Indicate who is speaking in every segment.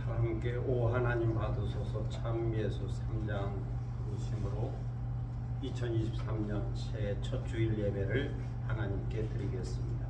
Speaker 1: 함께 오 하나님 받으소서 참 예수 3장 부르심으로 2023년 새해 첫 주일 예배를 하나님께 드리겠습니다.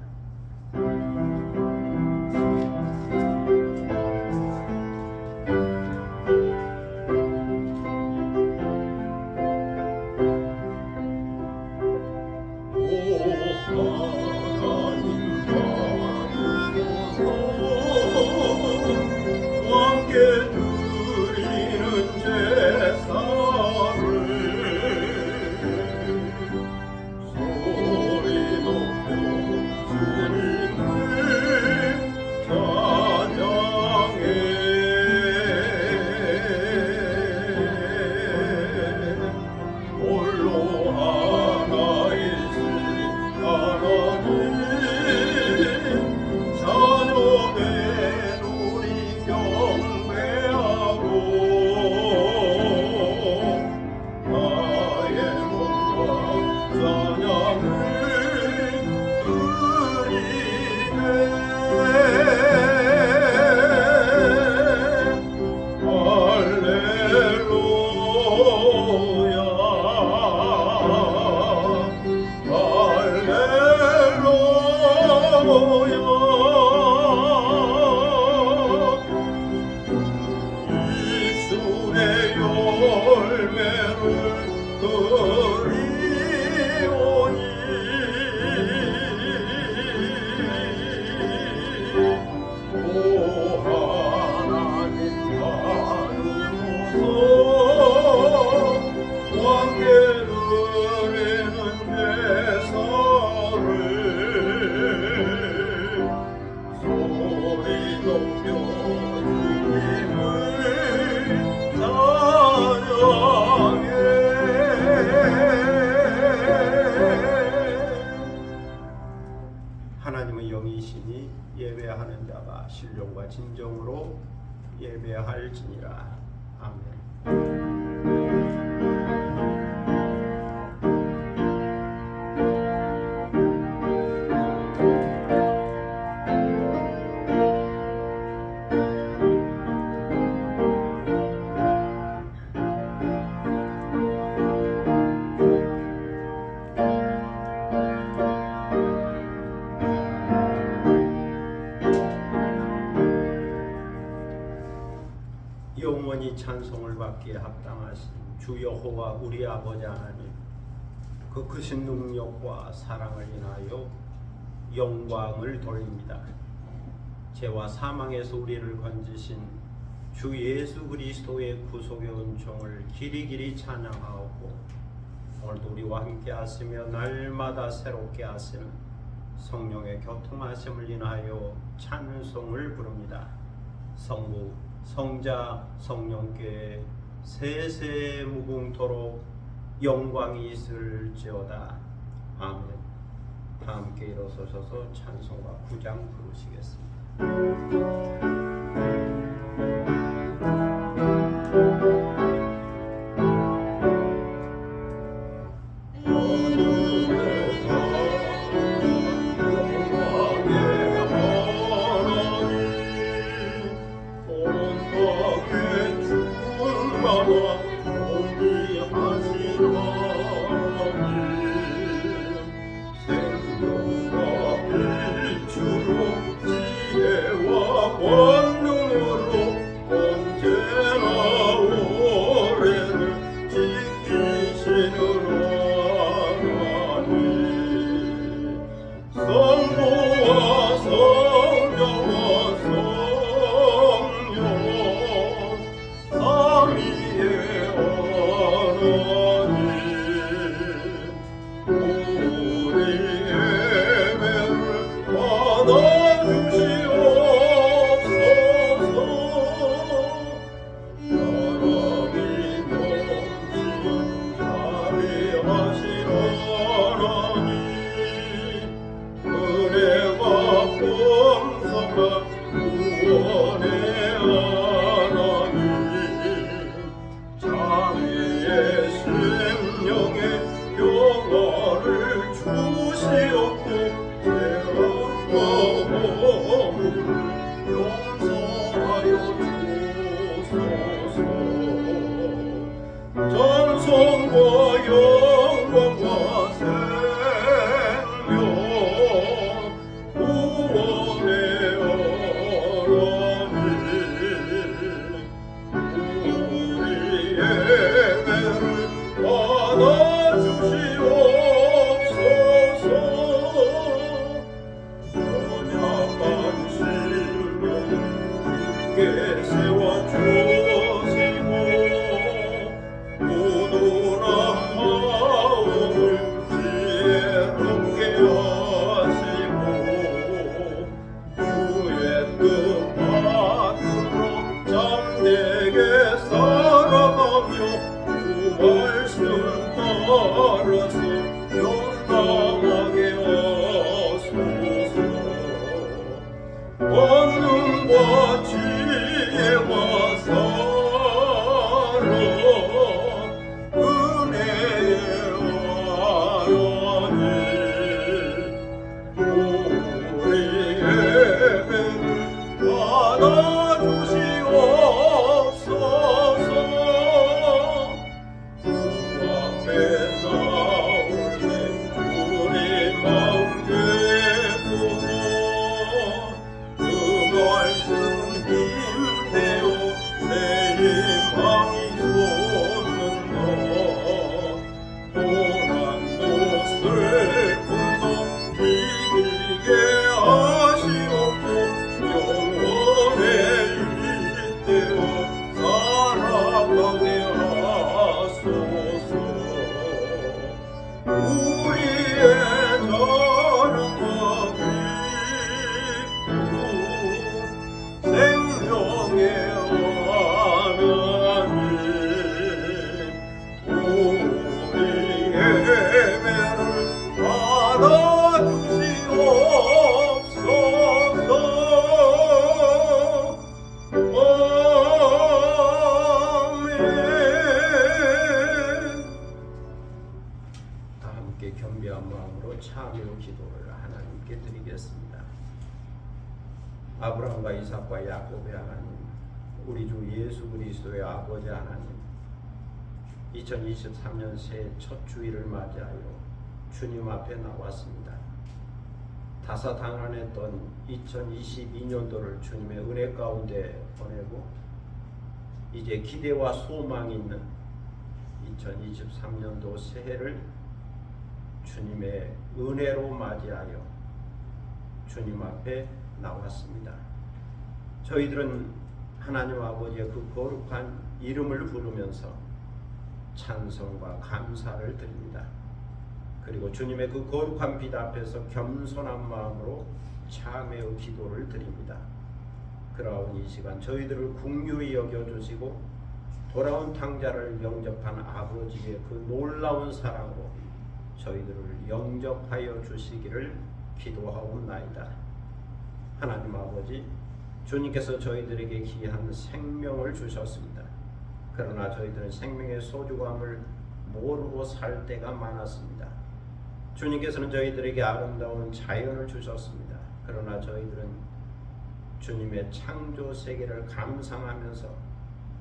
Speaker 1: 하나님은 영이시니 예배하는 자가 신령과 진정으로 예배할지니라. 아멘. 영원히 찬송을 받기에 합당하신 주 여호와 우리 아버지 하나님, 그 크신 능력과 사랑을 인하여 영광을 돌립니다. 죄와 사망에서 우리를 건지신 주 예수 그리스도의 구속의 은총을 길이길이 찬양하옵고, 오늘도 우리와 함께 하시며 날마다 새롭게 하시는 성령의 교통하심을 인하여 찬송을 부릅니다. 성부 성자 성령께 세세 무궁토록 영광이 있을지어다. 아멘. 다 함께 일어서셔서 찬송가 9장 부르시겠습니다. 자비의 심령에 주시옵소서. 연약한 심령 굳게 세워주시고 고도한 마음을 지혜롭게 하시고 주의 뜻 받들어 잠되게 살아가며 주 말씀 따라서 용감하게 하소서. 권능과 지혜와 사랑 은혜의 하나님 우리 예배를 받아주시옵소서. 주 앞에 나올 때 우리 마음 기쁘고 그 말씀 힘내어 새 희망이 솟는다. 고난도 슬픔도 이기게 하시옵고 영원에 잇대어 살아가게 하소서. 우리의 자랑과 기쁨 생명의 하나님 우리 예배를 받아주시옵소서. 아멘. 다 함께 겸비한 마음으로 참여 기도를 하나님께 드리겠습니다. 아브라함과 이삭과 야곱의 하나님, 우리 주 예수 그리스도의 아버지 하나님, 2023년 새해 첫 주일을 맞이하여 주님 앞에 나왔습니다. 다사다난했던 2022년도를 주님의 은혜 가운데 보내고 이제 기대와 소망이 있는 2023년도 새해를 주님의 은혜로 맞이하여 주님 앞에 나왔습니다. 저희들은 하나님 아버지의 그 거룩한 이름을 부르면서 찬송과 감사를 드립니다. 그리고 주님의 그 거룩한 빛 앞에서 겸손한 마음으로 참회의 기도를 드립니다. 그러한 이 시간 저희들을 긍휼히 여겨주시고 돌아온 탕자를 영접한 아버지의 그 놀라운 사랑으로 저희들을 영접하여 주시기를 기도하옵나이다. 하나님 아버지, 주님께서 저희들에게 귀한 생명을 주셨습니다. 그러나 저희들은 생명의 소중함을 모르고 살 때가 많았습니다. 주님께서는 저희들에게 아름다운 자연을 주셨습니다. 그러나 저희들은 주님의 창조 세계를 감상하면서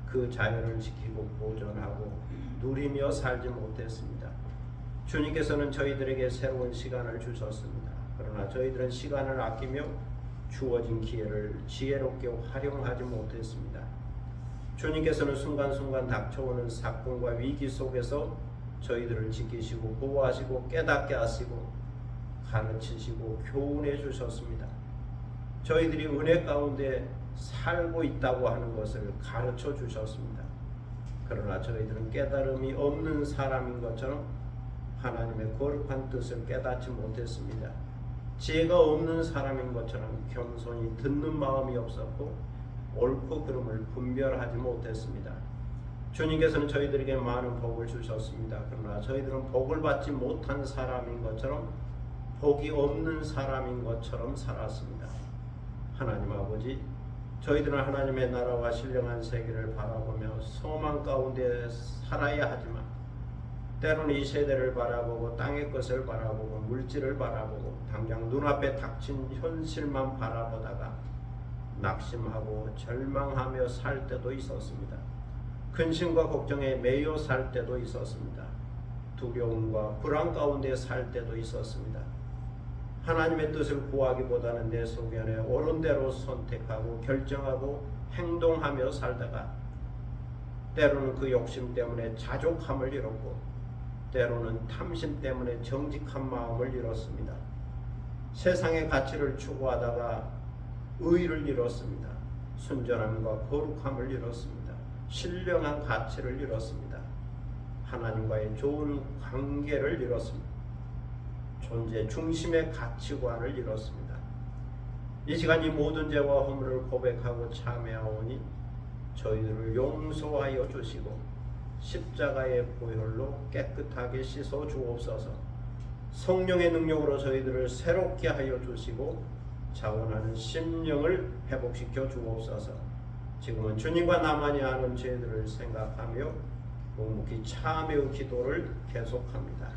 Speaker 1: 그 자연을 지키고 보존하고 누리며 살지 못했습니다. 주님께서는 저희들에게 새로운 시간을 주셨습니다. 그러나 저희들은 시간을 아끼며 주어진 기회를 지혜롭게 활용하지 못했습니다. 주님께서는 순간순간 닥쳐오는 사건과 위기 속에서 저희들을 지키시고 보호하시고 깨닫게 하시고 가르치시고 교훈해 주셨습니다. 저희들이 은혜 가운데 살고 있다고 하는 것을 가르쳐 주셨습니다. 그러나 저희들은 깨달음이 없는 사람인 것처럼 하나님의 거룩한 뜻을 깨닫지 못했습니다. 지혜가 없는 사람인 것처럼 겸손히 듣는 마음이 없었고 옳고 그름을 분별하지 못했습니다. 주님께서는 저희들에게 많은 복을 주셨습니다. 그러나 저희들은 복을 받지 못한 사람인 것처럼 복이 없는 사람인 것처럼 살았습니다. 하나님 아버지, 저희들은 하나님의 나라와 신령한 세계를 바라보며 소망 가운데 살아야 하지만 때로는 이 세대를 바라보고 땅의 것을 바라보고 물질을 바라보고 당장 눈앞에 닥친 현실만 바라보다가 낙심하고 절망하며 살 때도 있었습니다. 근심과 걱정에 매여 살 때도 있었습니다. 두려움과 불안 가운데 살 때도 있었습니다. 하나님의 뜻을 구하기보다는 내 소견에 옳은 대로 선택하고 결정하고 행동하며 살다가 때로는 그 욕심 때문에 자족함을 잃었고 때로는 탐심 때문에 정직한 마음을 잃었습니다. 세상의 가치를 추구하다가 의를 잃었습니다. 순전함과 거룩함을 잃었습니다. 신령한 가치를 잃었습니다. 하나님과의 좋은 관계를 잃었습니다. 존재 중심의 가치관을 잃었습니다. 이 시간 이 모든 죄와 허물을 고백하고 참회하오니 저희들을 용서하여 주시고 십자가의 보혈로 깨끗하게 씻어 주옵소서. 성령의 능력으로 저희들을 새롭게 하여 주시고 자원하는 심령을 회복시켜 주옵소서. 지금은 주님과 나만이 아는 죄들을 생각하며 묵묵히 참회의 기도를 계속합니다.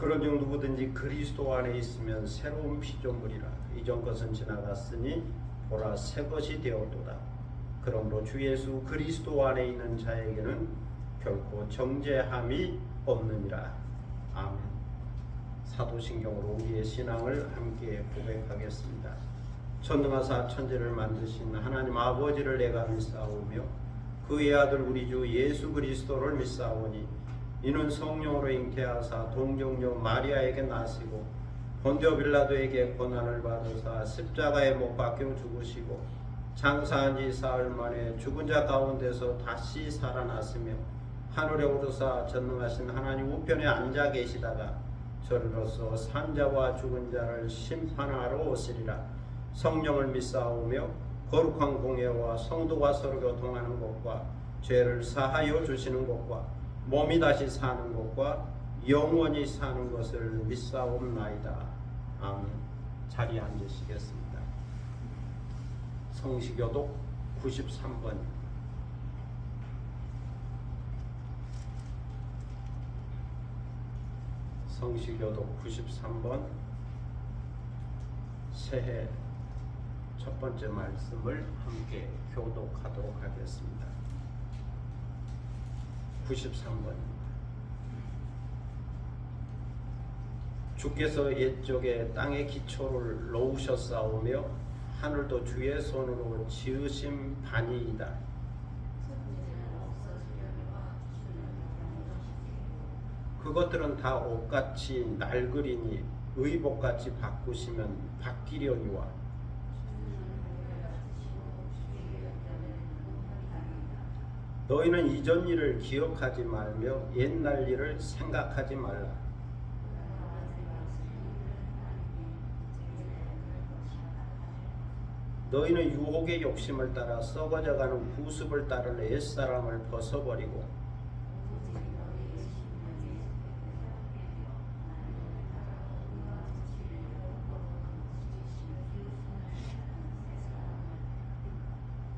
Speaker 1: 그런즉 누구든지 그리스도 안에 있으면 새로운 피조물이라. 이전 것은 지나갔으니 보라 새 것이 되었도다. 그러므로 주 예수 그리스도 안에 있는 자에게는 결코 정죄함이 없느니라. 아멘. 사도신경으로 우리의 신앙을 함께 고백하겠습니다. 전능하사 천지를 만드신 하나님 아버지를 내가 믿사오며 그의 아들 우리 주 예수 그리스도를 믿사오니 이는 성령으로 잉태하사 동정녀 마리아에게 나시고 본디오 빌라도에게 고난을 받으사 십자가에 못 박혀 죽으시고 장사한 지 사흘 만에 죽은 자 가운데서 다시 살아났으며 하늘에 오르사 전능하신 하나님 우편에 앉아 계시다가 저리로서 산자와 죽은 자를 심판하러 오시리라. 성령을 믿사오며 거룩한 공예와 성도가 서로 교통하는 것과 죄를 사하여 주시는 것과 몸이 다시 사는 것과 영원히 사는 것을 믿사옵나이다. 아멘. 자리에 앉으시겠습니다. 성시교독 93번. 성시교독 93번 새해 첫 번째 말씀을 함께 교독하도록 하겠습니다. 93번입니다. 주께서 옛적에 땅의 기초를 놓으셨사오며 하늘도 주의 손으로 지으신 반이이다. 그것들은 다 옷같이 낡으리니 의복같이 바꾸시면 바뀌려니와 너희는 이전 일을 기억하지 말며 옛날 일을 생각하지 말라. 너희는 유혹의 욕심을 따라 썩어져가는 구습을 따른 옛사람을 벗어버리고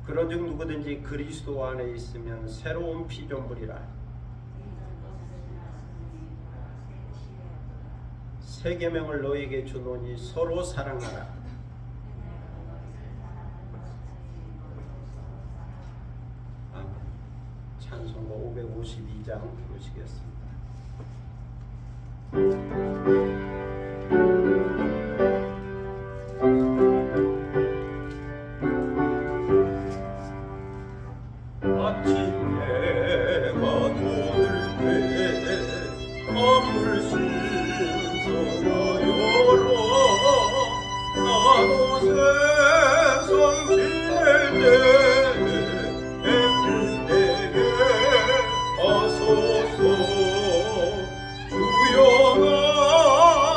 Speaker 1: 그런즉 누구든지 그리스도 안에 있으면 새로운 피조물이라. 새 계명을 너희에게 주노니 서로 사랑하라. 아멘. 찬송가 552장 부르시겠습니다.
Speaker 2: 주여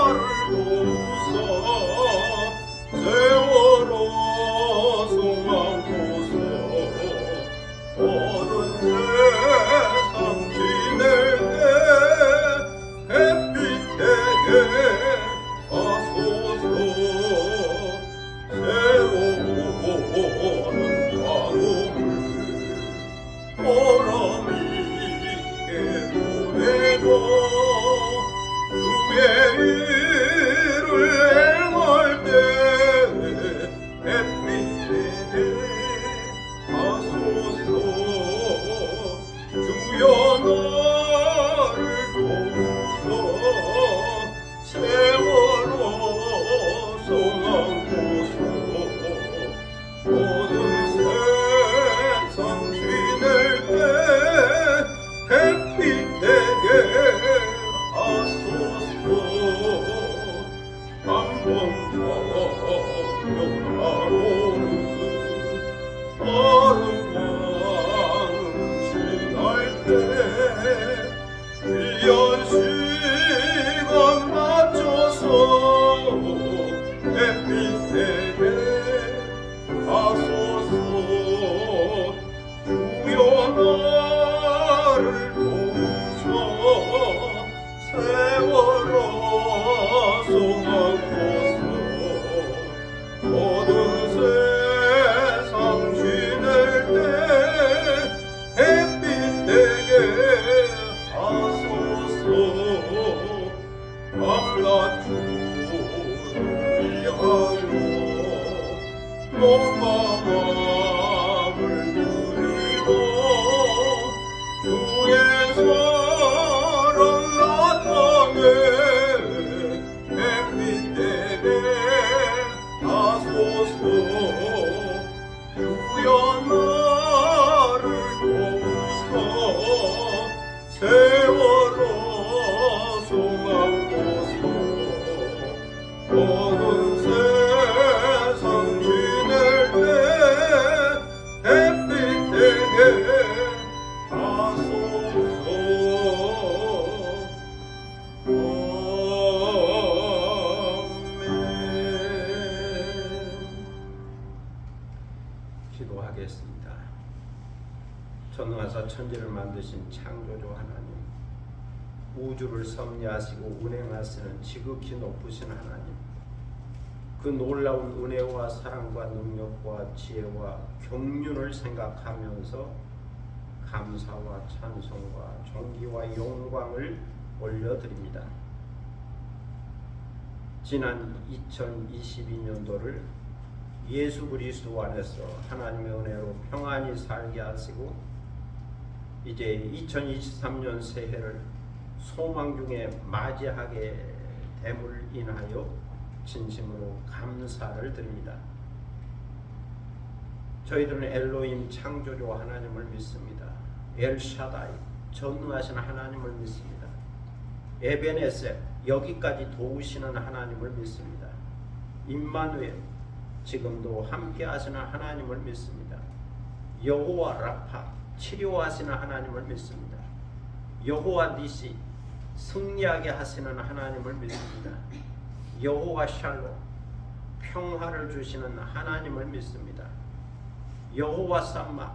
Speaker 2: 마음을 누리고 주의 사랑 나타내 햇빛 내게 하소서 주여 나를 도우사 세월호 소망고서 어느 세상 지낼 때 햇빛 내게 하소서
Speaker 1: 기도하겠습니다. 전능하사 천지를 만드신 창조주 하나님, 우주를 섭리하시고 운행하시는 지극히 높으신 하나님, 그 놀라운 은혜와 사랑과 능력과 지혜와 경륜을 생각하면서 감사와 찬송과 존귀와 영광을 올려드립니다. 지난 2022년도를 예수 그리스도 안에서 하나님의 은혜로 평안히 살게 하시고 이제 2023년 새해를 소망 중에 맞이하게 됨을 인하여 진심으로 감사를 드립니다. 저희들은 엘로힘 창조주 하나님을 믿습니다. 엘샤다이 전능하신 하나님을 믿습니다. 에베네셀 여기까지 도우시는 하나님을 믿습니다. 임마누엘 지금도 함께 하시는 하나님을 믿습니다. 여호와 라파 치료하시는 하나님을 믿습니다. 여호와 니시 승리하게 하시는 하나님을 믿습니다. 여호와 샬롬 평화를 주시는 하나님을 믿습니다. 여호와 삼마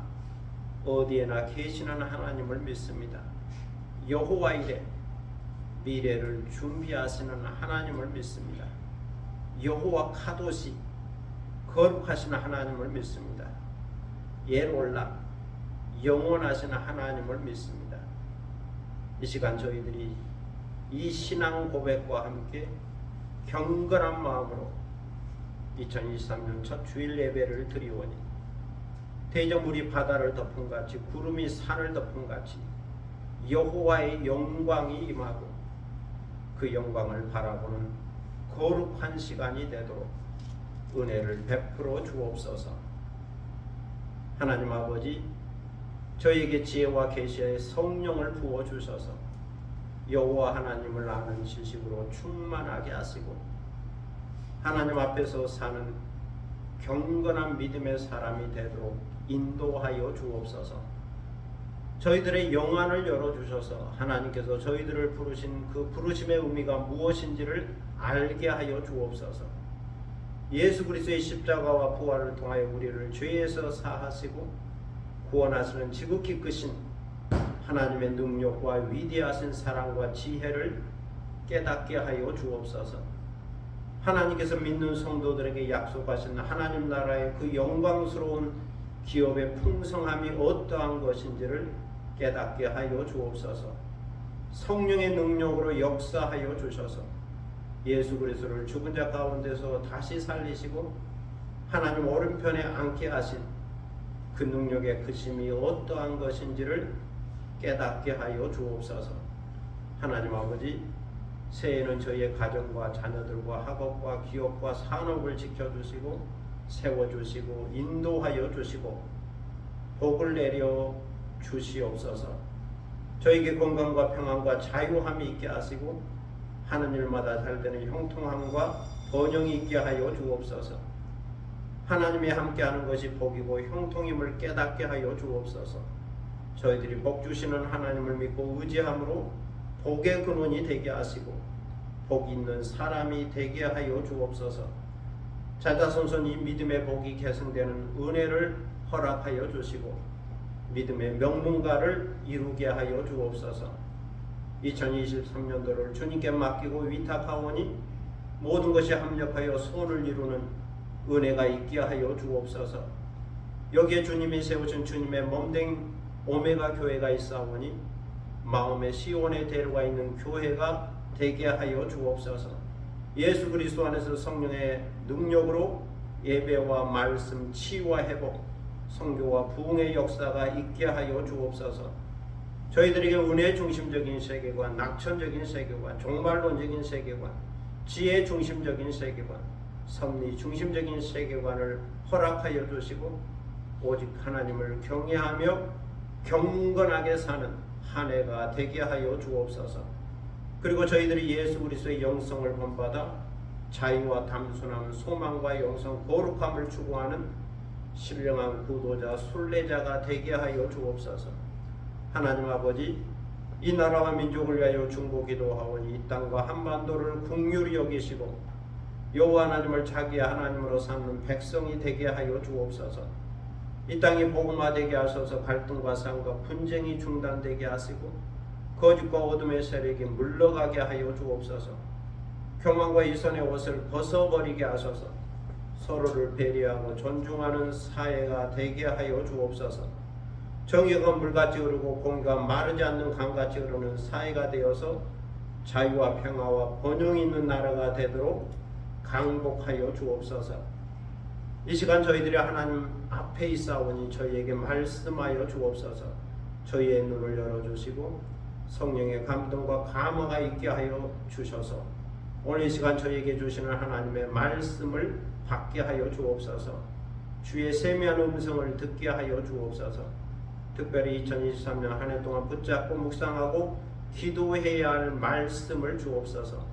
Speaker 1: 어디에나 계시는 하나님을 믿습니다. 여호와 이레 미래를 준비하시는 하나님을 믿습니다. 여호와 카도시 거룩하시는 하나님을 믿습니다. 예롤라 영원하시는 하나님을 믿습니다. 이 시간 저희들이 이 신앙 고백과 함께 경건한 마음으로 2023년 첫 주일 예배를 드리오니 대저물이 바다를 덮은 같이 구름이 산을 덮은 같이 여호와의 영광이 임하고 그 영광을 바라보는 거룩한 시간이 되도록 은혜를 베풀어 주옵소서. 하나님 아버지 저에게 지혜와 계시의 성령을 부어 주셔서 여호와 하나님을 아는 지식으로 충만하게 하시고 하나님 앞에서 사는 경건한 믿음의 사람이 되도록 인도하여 주옵소서. 저희들의 영안을 열어주셔서 하나님께서 저희들을 부르신 그 부르심의 의미가 무엇인지를 알게 하여 주옵소서. 예수 그리스도의 십자가와 부활을 통하여 우리를 죄에서 사하시고 구원하시는 지극히 크신 하나님의 능력과 위대하신 사랑과 지혜를 깨닫게 하여 주옵소서. 하나님께서 믿는 성도들에게 약속하신 하나님 나라의 그 영광스러운 기업의 풍성함이 어떠한 것인지를 깨닫게 하여 주옵소서. 성령의 능력으로 역사하여 주셔서 예수 그리스도를 죽은 자 가운데서 다시 살리시고 하나님 오른편에 앉게 하신 그 능력의 크심이 어떠한 것인지를 깨닫게 하여 주옵소서. 하나님 아버지 새해에는 저희의 가정과 자녀들과 학업과 기업과 산업을 지켜주시고 세워주시고 인도하여 주시고 복을 내려 주시옵소서. 저에게 건강과 평안과 자유함이 있게 하시고 하는 일마다 잘 되는 형통함과 번영이 있게 하여 주옵소서. 하나님이 함께하는 것이 복이고 형통임을 깨닫게 하여 주옵소서. 저희들이 복 주시는 하나님을 믿고 의지함으로 복의 근원이 되게 하시고 복 있는 사람이 되게 하여 주옵소서. 자자손손 이 믿음의 복이 계승되는 은혜를 허락하여 주시고 믿음의 명문가를 이루게 하여 주옵소서. 2023년도를 주님께 맡기고 위탁하오니 모든 것이 합력하여 소원을 이루는 은혜가 있게 하여 주옵소서. 여기에 주님이 세우신 주님의 몸된 오메가 교회가 있사오니 마음의 시온에 데려가 있는 교회가 되게 하여 주옵소서. 예수 그리스도 안에서 성령의 능력으로 예배와 말씀, 치유와 회복, 성교와 부흥의 역사가 있게 하여 주옵소서. 저희들에게 은혜 중심적인 세계관, 낙천적인 세계관, 종말론적인 세계관, 지혜 중심적인 세계관, 섭리 중심적인 세계관을 허락하여 주시고 오직 하나님을 경외하며 경건하게 사는 한 해가 되게 하여 주옵소서. 그리고 저희들이 예수 그리스도의 영성을 본받아 자유와 담순함, 소망과 영성, 거룩함을 추구하는 신령한 구도자, 순례자가 되게 하여 주옵소서. 하나님 아버지, 이 나라와 민족을 위하여 중보기도하오니 이 땅과 한반도를 긍휼히 여기시고 여호와 하나님을 자기의 하나님으로 삼는 백성이 되게 하여 주옵소서. 이 땅이 복음화되게 하소서. 갈등과 싸움과 분쟁이 중단되게 하시고 거짓과 어둠의 세력이 물러가게 하여 주옵소서. 교만과 이선의 옷을 벗어버리게 하소서. 서로를 배려하고 존중하는 사회가 되게 하여 주옵소서. 정의가 물같이 흐르고 공의가 마르지 않는 강같이 흐르는 사회가 되어서 자유와 평화와 번영이 있는 나라가 되도록 강복하여 주옵소서. 이 시간 저희들이 하나님 앞에 있사오니 저희에게 말씀하여 주옵소서. 저희의 눈을 열어주시고 성령의 감동과 감화가 있게 하여 주셔서 오늘 이 시간 저희에게 주시는 하나님의 말씀을 받게 하여 주옵소서. 주의 세미한 음성을 듣게 하여 주옵소서. 특별히 2023년 한 해 동안 붙잡고 묵상하고 기도해야 할 말씀을 주옵소서.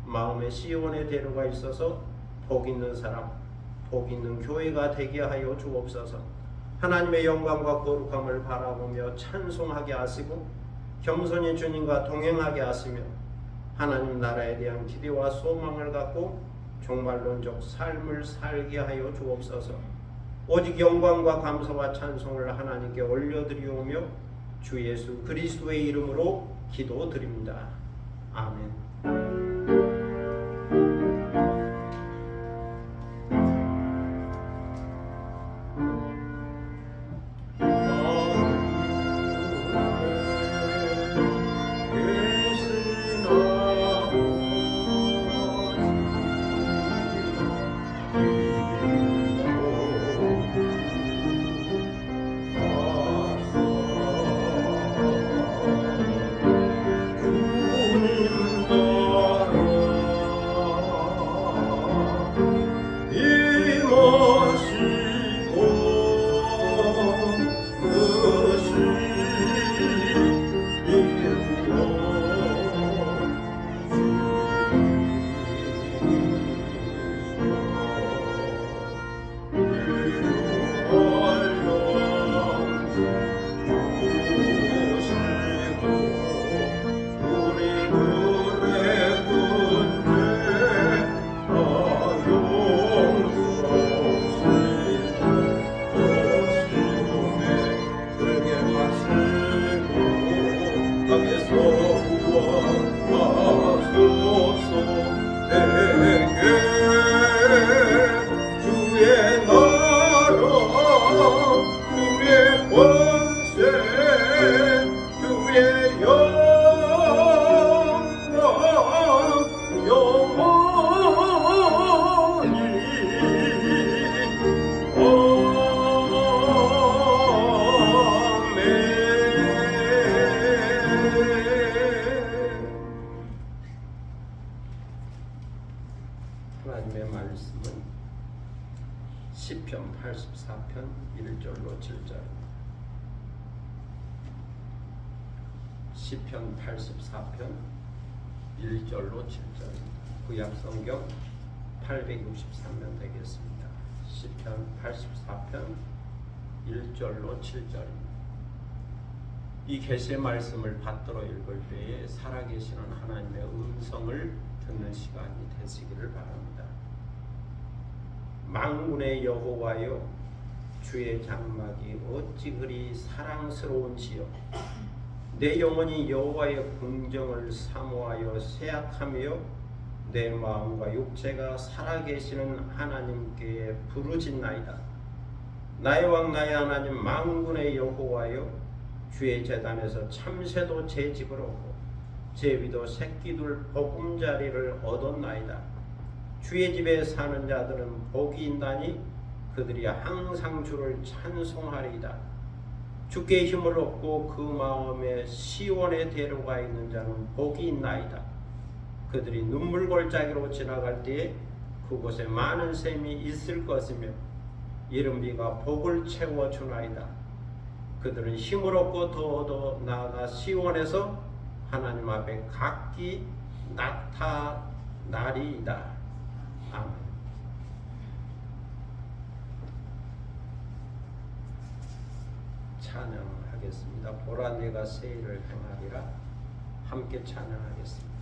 Speaker 1: 마음에 시온의 대로가 있어서 복 있는 사람, 복 있는 교회가 되게 하여 주옵소서. 하나님의 영광과 거룩함을 바라보며 찬송하게 하시고 겸손히 주님과 동행하게 하시며 하나님 나라에 대한 기대와 소망을 갖고 종말론적 삶을 살게 하여 주옵소서. 오직 영광과 감사와 찬송을 하나님께 올려드리오며 주 예수 그리스도의 이름으로 기도드립니다. 아멘. 하나님의 말씀은 시편 84편 1절로 7절입니다. 시편 84편 1절로 7절입니다. 구약성경 863면 되겠습니다. 시편 84편 1절로 7절입니다. 이 계시의 말씀을 받들어 읽을 때에 살아계시는 하나님의 음성을 듣는 시간이 되시기를 바랍니다. 만군의 여호와여, 주의 장막이 어찌 그리 사랑스러운지요. 내 영혼이 여호와의 궁정을 사모하여 세약하며 내 마음과 육체가 살아계시는 하나님께 부르짖나이다. 나의 왕 나의 하나님 만군의 여호와여, 주의 제단에서 참새도 제 집으로 오고 제비도 새끼둘 보금자리를 얻었나이다. 주의 집에 사는 자들은 복이 있나니 그들이 항상 주를 찬송하리이다. 주께 힘을 얻고 그 마음에 시온의 대로가 있는 자는 복이 있나이다. 그들이 눈물 골짜기로 지나갈 때에 그곳에 많은 샘이 있을 것이며 이른비가 복을 채워주나이다. 그들은 힘을 얻고 더 나아가 시온에서 하나님 앞에 각기 나타나리이다. 아멘. 찬양하겠습니다. 보라 내가 새 일을 행하리라. 함께 찬양하겠습니다.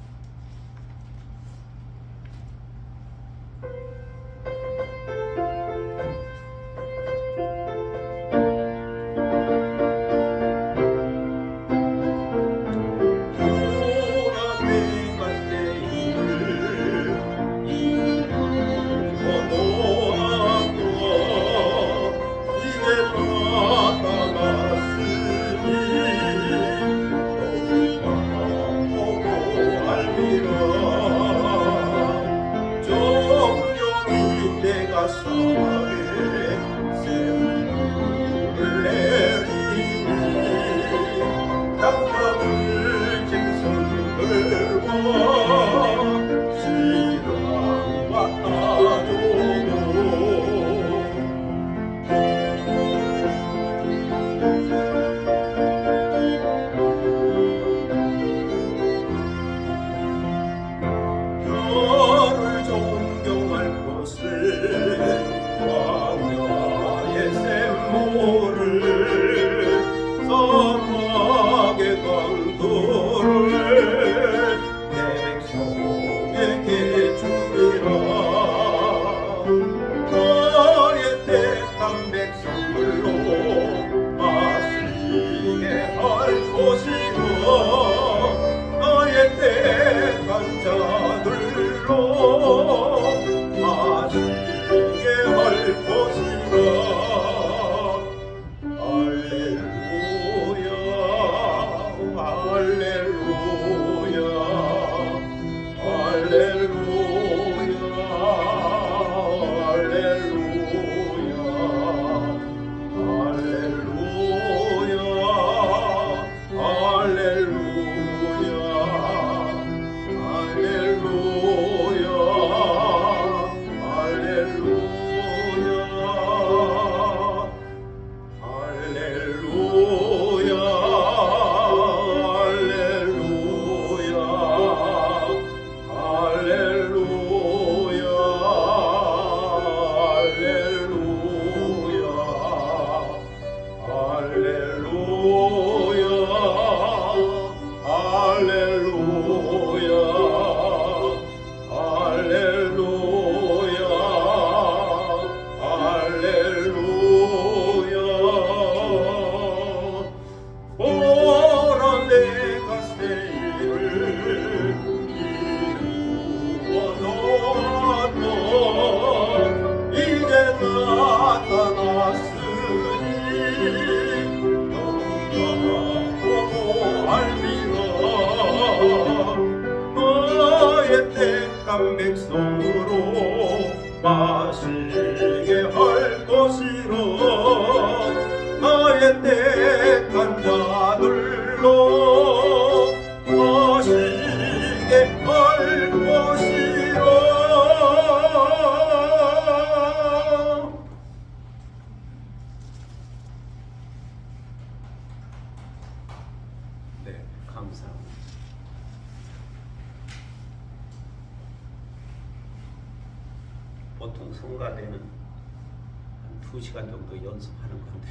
Speaker 1: 보통 성가대는 한 2시간 정도 연습하는 건데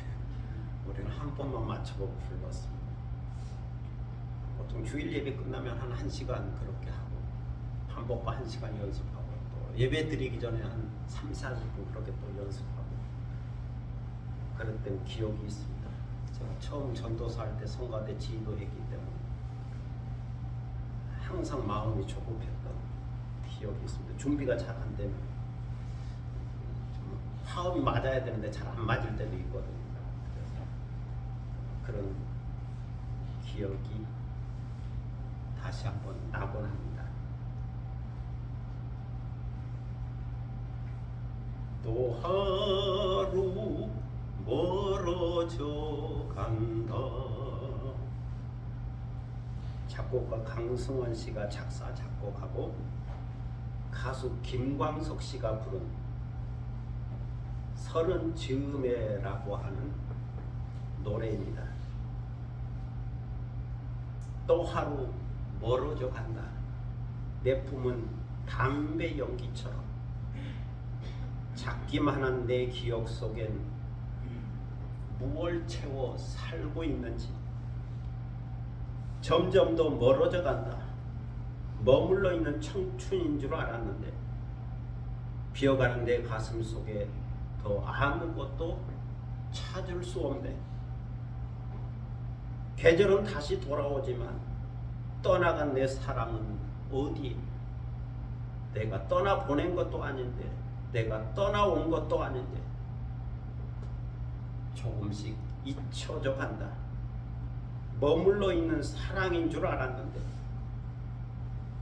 Speaker 1: 우리는 한 번만 맞춰보고 불렀습니다. 보통 주일 예배 끝나면 한 1시간 그렇게 하고 반복과 1시간 연습하고 또 예배 드리기 전에 한 3-4분 그렇게 또 연습하고 그랬던 기억이 있습니다. 제가 처음 전도사 할 때 성가대 지도했기 때문에 항상 마음이 조급했던 기억이 있습니다. 준비가 잘 안 되면 화음이 맞아야 되는데 잘 안 맞을 때도 있거든요. 그래서 그런 기억이 다시 한번 나곤 합니다. 또 하루 멀어져 간다. 작곡가 강승원 씨가 작사 작곡하고 가수 김광석 씨가 부른 서른 즈음에라고 하는 노래입니다. 또 하루 멀어져 간다. 내 품은 담배 연기처럼 작기만 한 내 기억 속엔 무얼 채워 살고 있는지 점점 더 멀어져 간다. 머물러 있는 청춘인 줄 알았는데 비어가는 내 가슴 속에 더 아무것도 찾을 수 없네. 계절은 다시 돌아오지만 떠나간 내 사랑은 어디에? 내가 떠나보낸 것도 아닌데 내가 떠나온 것도 아닌데 조금씩 잊혀져 간다. 머물러 있는 사랑인 줄 알았는데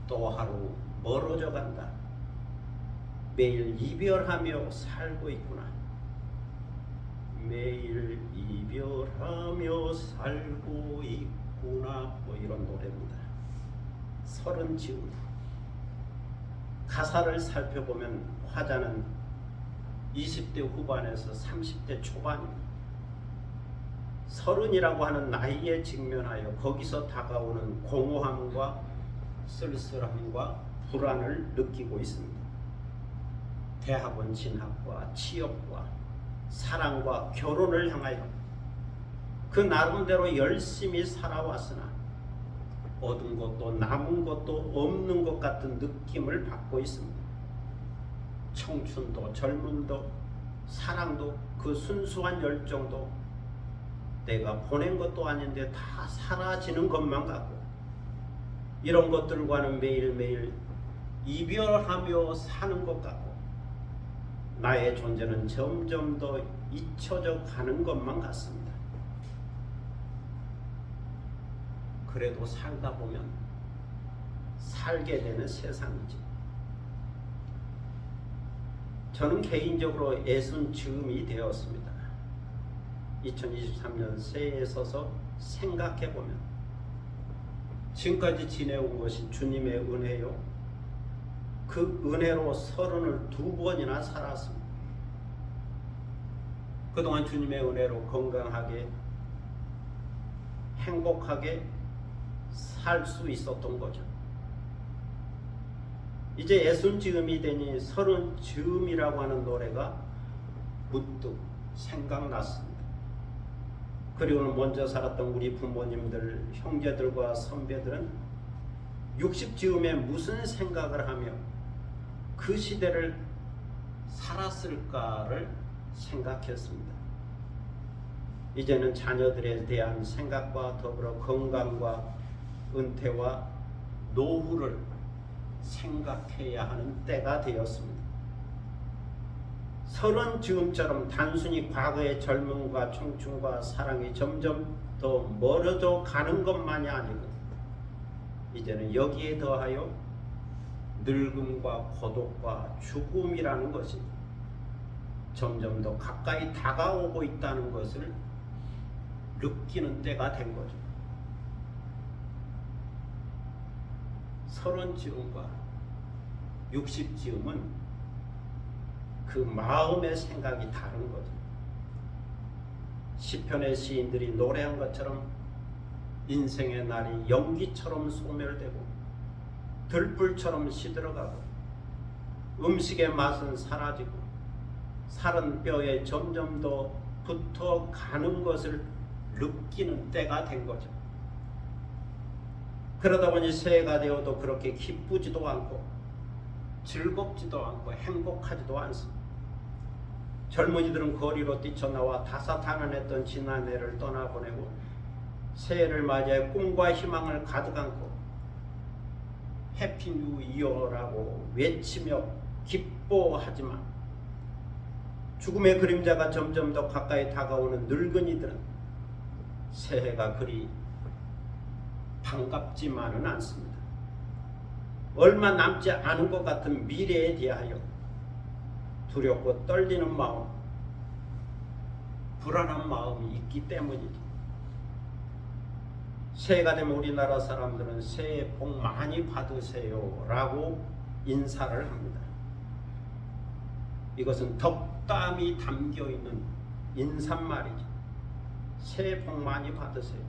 Speaker 1: 또 하루 멀어져 간다. 매일 이별하며 살고 있구나. 매일 이별하며 살고 있구나. 뭐 이런 노래입니다. 서른 즈음. 가사를 살펴보면 화자는 20대 후반에서 30대 초반입니다. 서른이라고 하는 나이에 직면하여 거기서 다가오는 공허함과 쓸쓸함과 불안을 느끼고 있습니다. 대학원 진학과 취업과 사랑과 결혼을 향하여 그 나름대로 열심히 살아왔으나 얻은 것도 남은 것도 없는 것 같은 느낌을 받고 있습니다. 청춘도 젊음도 사랑도 그 순수한 열정도 내가 보낸 것도 아닌데 다 사라지는 것만 같고 이런 것들과는 매일매일 이별하며 사는 것 같고 나의 존재는 점점 더 잊혀져 가는 것만 같습니다. 그래도 살다 보면 살게 되는 세상이지. 저는 개인적으로 60즈음이 되었습니다. 2023년 새해에 서서 생각해보면 지금까지 지내온 것이 주님의 은혜요. 그 은혜로 32번이나 살았습니다. 그동안 주님의 은혜로 건강하게 행복하게 살 수 있었던 거죠. 이제 60즈음이 되니 30즈음이라고 하는 노래가 문득 생각났습니다. 그리고는 먼저 살았던 우리 부모님들, 형제들과 선배들은 60즈음에 무슨 생각을 하며 그 시대를 살았을까를 생각했습니다. 이제는 자녀들에 대한 생각과 더불어 건강과 은퇴와 노후를 생각해야 하는 때가 되었습니다. 30즈음처럼 단순히 과거의 젊음과 청춘과 사랑이 점점 더 멀어져 가는 것만이 아니고 이제는 여기에 더하여 늙음과 고독과 죽음이라는 것이 점점 더 가까이 다가오고 있다는 것을 느끼는 때가 된 거죠. 30즈음과 60즈음은 그 마음의 생각이 다른 거죠. 시편의 시인들이 노래한 것처럼 인생의 날이 연기처럼 소멸되고 들불처럼 시들어가고 음식의 맛은 사라지고 살은 뼈에 점점 더 붙어가는 것을 느끼는 때가 된 거죠. 그러다 보니 새해가 되어도 그렇게 기쁘지도 않고 즐겁지도 않고 행복하지도 않습니다. 젊은이들은 거리로 뛰쳐나와 다사다난했던 지난해를 떠나보내고 새해를 맞이해 꿈과 희망을 가득 안고 해피 뉴 이어라고 외치며 기뻐하지만 죽음의 그림자가 점점 더 가까이 다가오는 늙은이들은 새해가 그리 반갑지만은 않습니다. 얼마 남지 않은 것 같은 미래에 대하여 두렵고 떨리는 마음, 불안한 마음이 있기 때문이지. 새해가 되면 우리나라 사람들은 새해 복 많이 받으세요 라고 인사를 합니다. 이것은 덕담이 담겨있는 인사말이지. 새해 복 많이 받으세요.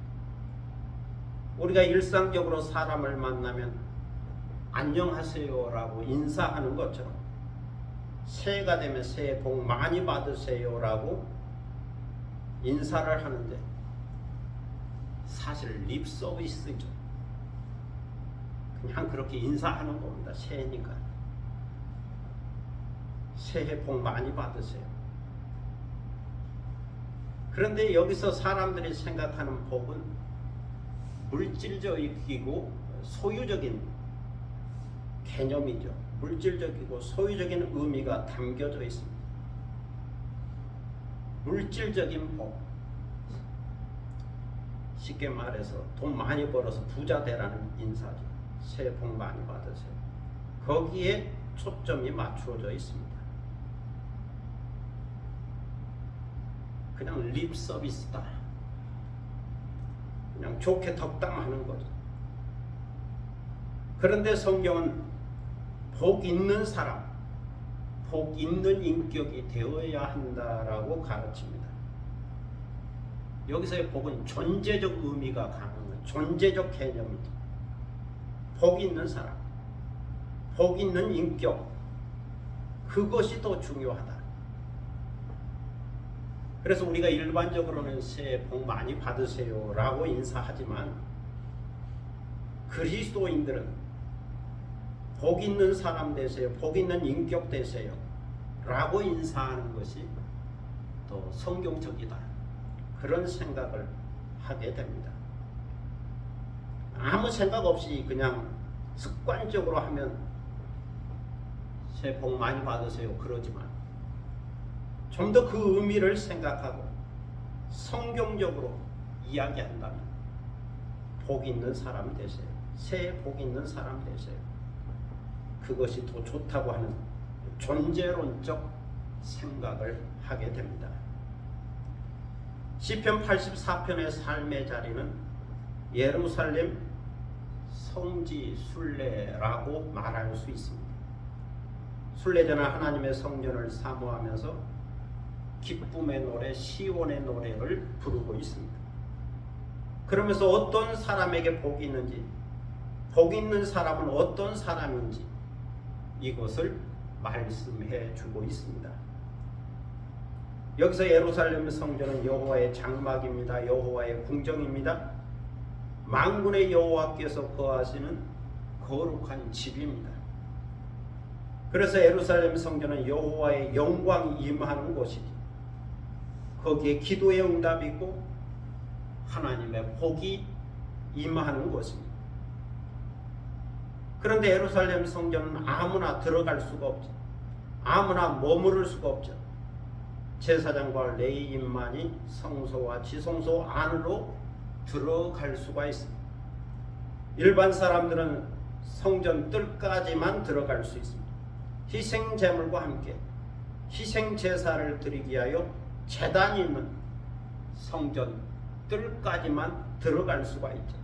Speaker 1: 우리가 일상적으로 사람을 만나면 안녕하세요 라고 인사하는 것처럼 새해가 되면 새해 복 많이 받으세요 라고 인사를 하는데 사실 립 서비스죠. 그냥 그렇게 인사하는 겁니다. 새해니까. 새해 복 많이 받으세요. 그런데 여기서 사람들이 생각하는 복은 물질적이고 소유적인 개념이죠. 물질적이고 소유적인 의미가 담겨져 있습니다. 물질적인 복, 쉽게 말해서 돈 많이 벌어서 부자 되라는 인사죠. 새해 복 많이 받으세요. 거기에 초점이 맞추어져 있습니다. 그냥 립 서비스다. 그냥 좋게 덕담하는 거죠. 그런데 성경은 복 있는 사람, 복 있는 인격이 되어야 한다라고 가르칩니다. 여기서의 복은 존재적 의미가 강한 거예요. 존재적 개념이죠. 복 있는 사람, 복 있는 인격, 그것이 더 중요하다. 그래서 우리가 일반적으로는 새해 복 많이 받으세요 라고 인사하지만 그리스도인들은 복 있는 사람 되세요, 복 있는 인격 되세요 라고 인사하는 것이 더 성경적이다. 그런 생각을 하게 됩니다. 아무 생각 없이 그냥 습관적으로 하면 새해 복 많이 받으세요 그러지만 좀 더 그 의미를 생각하고 성경적으로 이야기한다면 복 있는 사람 되세요. 새해 복 있는 사람 되세요. 그것이 더 좋다고 하는 존재론적 생각을 하게 됩니다. 시편 84편의 삶의 자리는 예루살렘 성지 순례라고 말할 수 있습니다. 순례자는 하나님의 성전을 사모하면서 기쁨의 노래, 시온의 노래를 부르고 있습니다. 그러면서 어떤 사람에게 복이 있는지, 복 있는 사람은 어떤 사람인지 이것을 말씀해 주고 있습니다. 여기서 예루살렘 성전은 여호와의 장막입니다. 여호와의 궁정입니다. 만군의 여호와께서 거하시는 거룩한 집입니다. 그래서 예루살렘 성전은 여호와의 영광이 임하는 곳이지. 거기에 기도의 응답이 있고 하나님의 복이 임하는 곳입니다. 그런데 예루살렘 성전은 아무나 들어갈 수가 없죠. 아무나 머무를 수가 없죠. 제사장과 레위인만이 성소와 지성소 안으로 들어갈 수가 있습니다. 일반 사람들은 성전 뜰까지만 들어갈 수 있습니다. 희생 제물과 함께 희생 제사를 드리기 위하여 제단이 있는 성전 뜰까지만 들어갈 수가 있죠.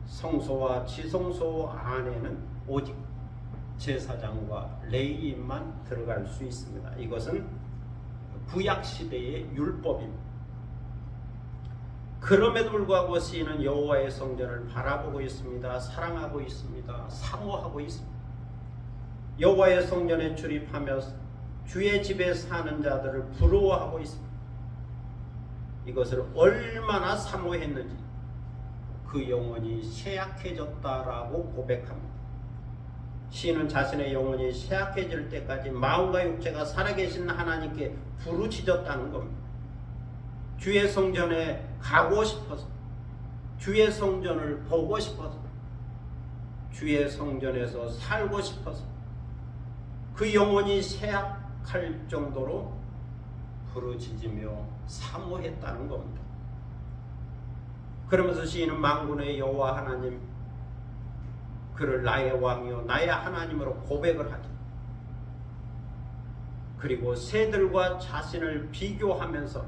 Speaker 1: 성소와 지성소 안에는 오직 제사장과 레위인만 들어갈 수 있습니다. 이것은 구약 시대의 율법입니다. 그럼에도 불구하고 시인은 여호와의 성전을 바라보고 있습니다. 사랑하고 있습니다. 사모하고 있습니다. 여호와의 성전에 출입하며 주의 집에 사는 자들을 부러워하고 있습니다. 이것을 얼마나 사모했는지 그 영혼이 쇠약해졌다라고 고백합니다. 시인은 자신의 영혼이 쇠약해질 때까지 마음과 육체가 살아계신 하나님께 부르짖었다는 겁니다. 주의 성전에 가고 싶어서, 주의 성전을 보고 싶어서, 주의 성전에서 살고 싶어서 그 영혼이 쇠약할 정도로 부르짖으며 사모했다는 겁니다. 그러면서 시인은 만군의 여호와 하나님, 그를 나의 왕이요 나의 하나님으로 고백을 하죠. 그리고 새들과 자신을 비교하면서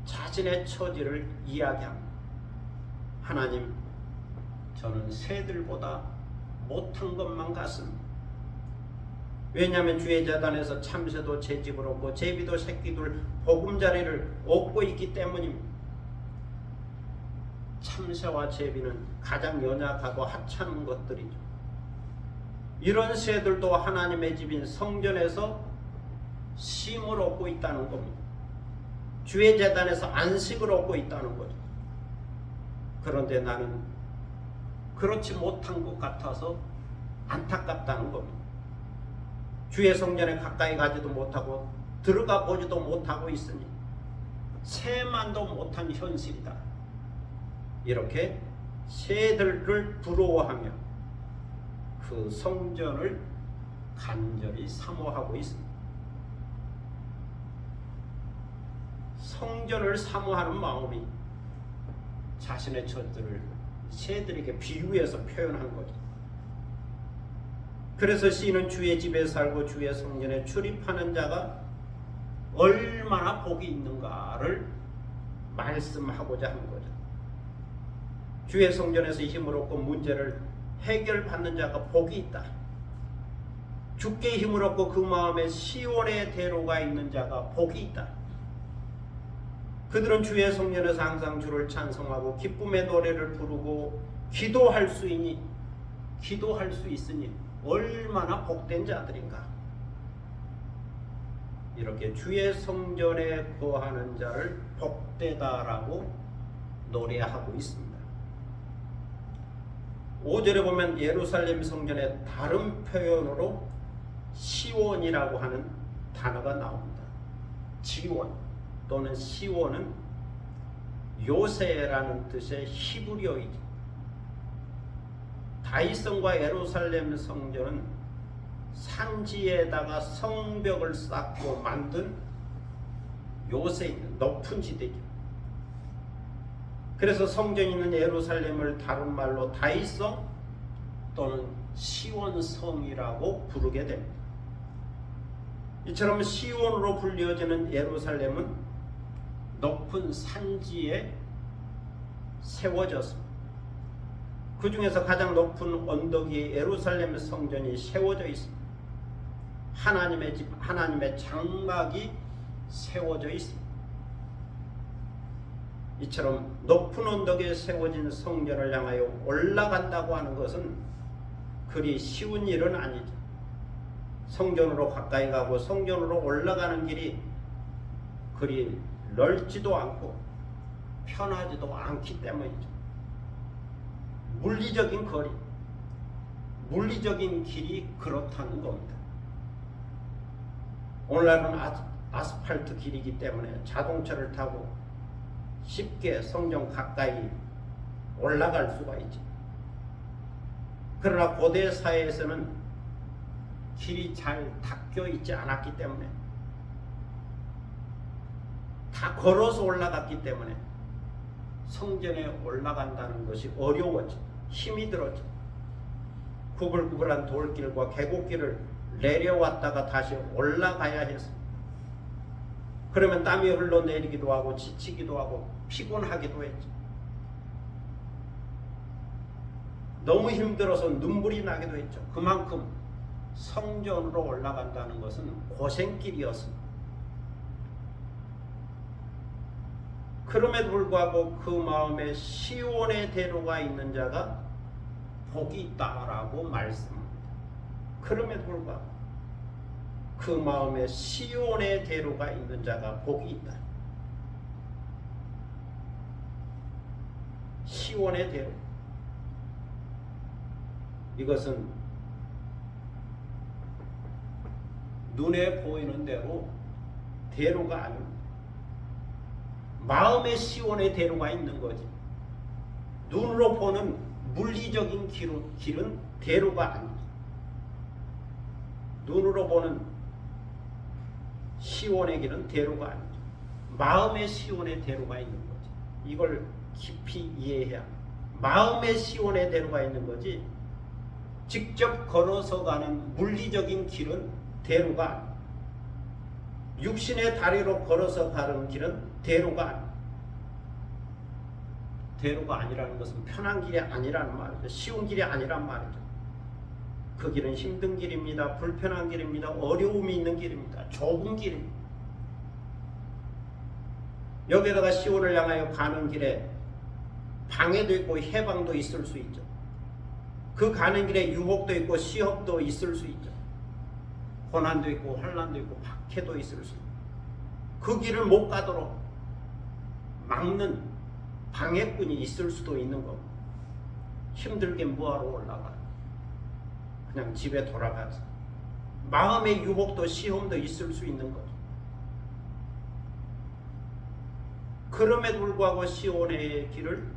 Speaker 1: 자신의 처지를 이야기합니다. 하나님, 저는 새들보다 못한 것만 같습니다. 왜냐하면 주의 재단에서 참새도 제 집을 얻고 제비도 새끼들 보금자리를 얻고 있기 때문입니다. 참새와 제비는 가장 연약하고 하찮은 것들이죠. 이런 새들도 하나님의 집인 성전에서 쉼을 얻고 있다는 겁니다. 주의 재단에서 안식을 얻고 있다는 거죠. 그런데 나는 그렇지 못한 것 같아서 안타깝다는 겁니다. 주의 성전에 가까이 가지도 못하고 들어가 보지도 못하고 있으니 새만도 못한 현실이다. 이렇게 새들을 부러워하며 그 성전을 간절히 사모하고 있습니다. 성전을 사모하는 마음이 자신의 처들을 새들에게 비유해서 표현한 거죠. 그래서 시인은 주의 집에 살고 주의 성전에 출입하는 자가 얼마나 복이 있는가를 말씀하고자 하는 거죠. 주의 성전에서 힘을 얻고 문제를 해결받는 자가 복이 있다. 주께 힘을 얻고 그 마음에 시온의 대로가 있는 자가 복이 있다. 그들은 주의 성전에서 항상 주를 찬송하고 기쁨의 노래를 부르고 기도할 수 있으니 얼마나 복된 자들인가. 이렇게 주의 성전에 거하는 자를 복되다라고 노래하고 있습니다. 5절에 보면 예루살렘 성전의 다른 표현으로 시온이라고 하는 단어가 나옵니다. 지원 또는 시온은 요새라는 뜻의 히브리어이죠. 다윗성과 예루살렘 성전은 산지에다가 성벽을 쌓고 만든 요새 있는 높은 지대죠. 그래서 성전이 있는 예루살렘을 다른 말로 다윗성 또는 시온성이라고 부르게 됩니다. 이처럼 시온으로 불려지는 예루살렘은 높은 산지에 세워졌습니다. 그 중에서 가장 높은 언덕 위에 예루살렘 성전이 세워져 있습니다. 하나님의 집, 하나님의 장막이 세워져 있습니다. 이처럼 높은 언덕에 세워진 성전을 향하여 올라간다고 하는 것은 그리 쉬운 일은 아니죠. 성전으로 가까이 가고 성전으로 올라가는 길이 그리 넓지도 않고 편하지도 않기 때문이죠. 물리적인 거리, 물리적인 길이 그렇다는 겁니다. 오늘날은 아스팔트 길이기 때문에 자동차를 타고 쉽게 성전 가까이 올라갈 수가 있죠. 그러나 고대 사회에서는 길이 잘 닦여 있지 않았기 때문에 다 걸어서 올라갔기 때문에 성전에 올라간다는 것이 어려웠죠. 힘이 들었죠. 구불구불한 돌길과 계곡길을 내려왔다가 다시 올라가야 했습니다. 그러면 땀이 흘러내리기도 하고 지치기도 하고 피곤하기도 했죠. 너무 힘들어서 눈물이 나기도 했죠. 그만큼 성전으로 올라간다는 것은 고생길이었습니다. 그럼에도 불구하고 그 마음에 시온의 대로가 있는 자가 복이 있다라고 말씀합니다. 그럼에도 불구하고 그 마음에 시온의 대로가 있는 자가 복이 있다. 시온의 대로, 이것은 눈에 보이는 대로 대로가 아닙니다. 마음의 시온의 대로가 있는 거지. 눈으로 보는 물리적인 길은 대로가 아닙니다. 눈으로 보는 시온의 길은 대로가 아니죠. 마음의 시온의 대로가 있는 거지. 이걸 깊이 이해해야 합니다. 마음의 시온의 대로가 있는 거지 직접 걸어서 가는 물리적인 길은 대로가 아닙니다. 육신의 다리로 걸어서 가는 길은 대로가 아니라는 것은 편한 길이 아니라는 말이죠. 쉬운 길이 아니란 말이죠. 그 길은 힘든 길입니다. 불편한 길입니다. 어려움이 있는 길입니다. 좁은 길입니다. 여기다가 시온을 향하여 가는 길에 방해도 있고 해방도 있을 수 있죠. 그 가는 길에 유혹도 있고 시험도 있을 수 있죠. 고난도 있고 환난도 있고 박해도 있을 수 있고, 그 길을 못 가도록 막는 방해꾼이 있을 수도 있는 겁니다. 힘들게 뭐하러 올라가? 그냥 집에 돌아가서. 마음의 유혹도 시험도 있을 수 있는 거죠. 그럼에도 불구하고 시온의 길을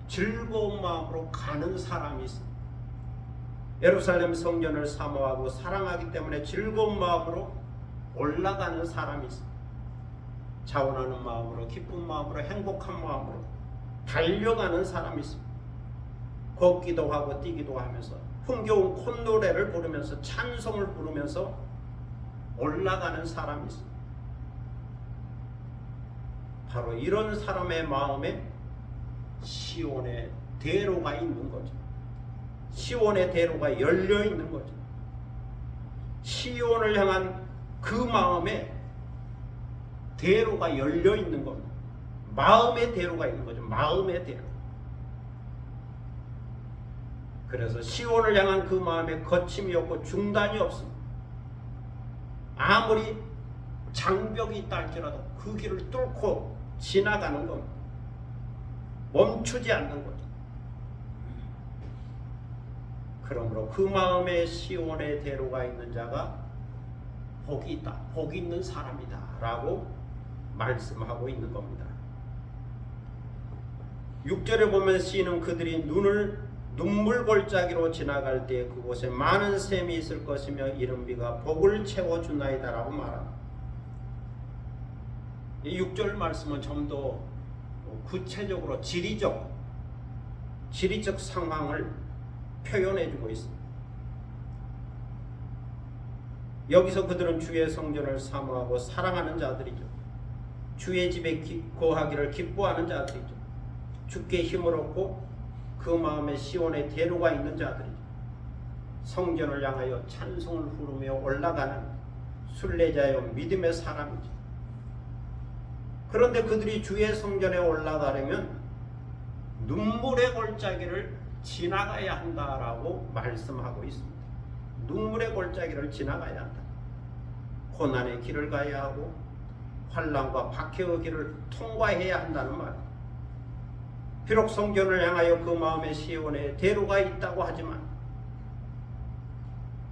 Speaker 1: 즐거운 마음으로 가는 사람이 있습니다. 예루살렘 성전을 사모하고 사랑하기 때문에 즐거운 마음으로 올라가는 사람이 있습니다. 자원하는 마음으로, 기쁜 마음으로, 행복한 마음으로 달려가는 사람이 있습니다. 걷기도 하고 뛰기도 하면서 흥겨운 콧노래를 부르면서 찬송을 부르면서 올라가는 사람이 있습니다. 바로 이런 사람의 마음에 시온의 대로가 있는 거죠. 시온의 대로가 열려 있는 거죠. 시온을 향한 그 마음에 대로가 열려 있는 겁니다. 마음의 대로가 있는 거죠. 마음의 대로. 그래서 시온을 향한 그 마음에 거침이 없고 중단이 없습니다. 아무리 장벽이 있다 할지라도 그 길을 뚫고 지나가는 겁니다. 멈추지 않는 거죠. 그러므로 그 마음에 시온의 대로가 있는 자가 복이 있다, 복이 있는 사람이다 라고 말씀하고 있는 겁니다. 6절에 보면 시인은 그들이 눈물 골짜기로 지나갈 때 그곳에 많은 샘이 있을 것이며 이른 비가 복을 채워주나이다 라고 말합니다. 이 6절 말씀은 좀 더 구체적으로 지리적 상황을 표현해주고 있습니다. 여기서 그들은 주의 성전을 사모하고 사랑하는 자들이죠. 주의 집에 거하기를 기뻐하는 자들이죠. 주께 힘을 얻고 그 마음에 시온의 대로가 있는 자들이죠. 성전을 향하여 찬송을 부르며 올라가는 순례자여 믿음의 사람이죠. 그런데 그들이 주의 성전에 올라가려면 눈물의 골짜기를 지나가야 한다라고 말씀하고 있습니다. 눈물의 골짜기를 지나가야 한다. 고난의 길을 가야 하고 환난과 박해의 길을 통과해야 한다는 말. 비록 성전을 향하여 그 마음에 시온의 대로가 있다고 하지만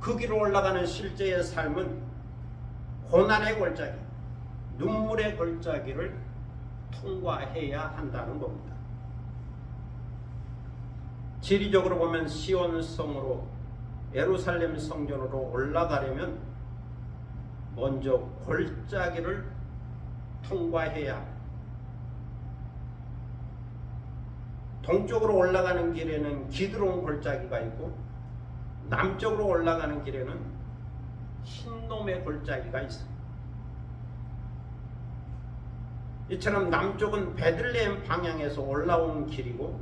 Speaker 1: 그 길을 올라가는 실제의 삶은 고난의 골짜기, 눈물의 골짜기를 통과해야 한다는 겁니다. 지리적으로 보면 시온성으로 예루살렘 성전으로 올라가려면 먼저 골짜기를 통과해야 합니다. 동쪽으로 올라가는 길에는 기드론 골짜기가 있고 남쪽으로 올라가는 길에는 흰놈의 골짜기가 있습니다. 이처럼 남쪽은 베들레헴 방향에서 올라오는 길이고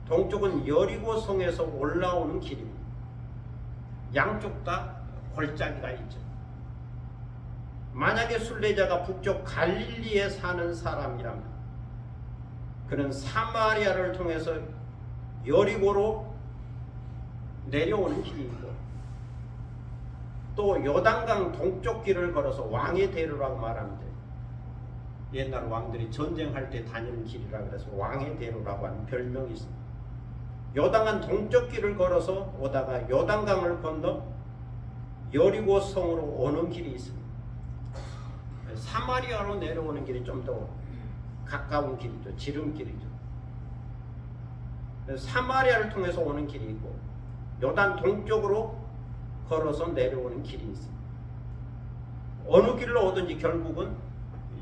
Speaker 1: 동쪽은 여리고성에서 올라오는 길입니다. 양쪽 다 골짜기가 있죠. 만약에 순례자가 북쪽 갈릴리에 사는 사람이라면 그는 사마리아를 통해서 여리고로 내려오는 길이 있고 또 요단강 동쪽 길을 걸어서 왕의 대로라고 말하는데 옛날 왕들이 전쟁할 때 다니는 길이라 그래서 왕의 대로라고 하는 별명이 있습니다. 요단강 동쪽 길을 걸어서 오다가 요단강을 건너 여리고 성으로 오는 길이 있습니다. 사마리아로 내려오는 길이 좀 더 가까운 길이죠. 지름길이죠. 사마리아를 통해서 오는 길이 있고 요단 동쪽으로 걸어서 내려오는 길이 있습니다. 어느 길로 오든지 결국은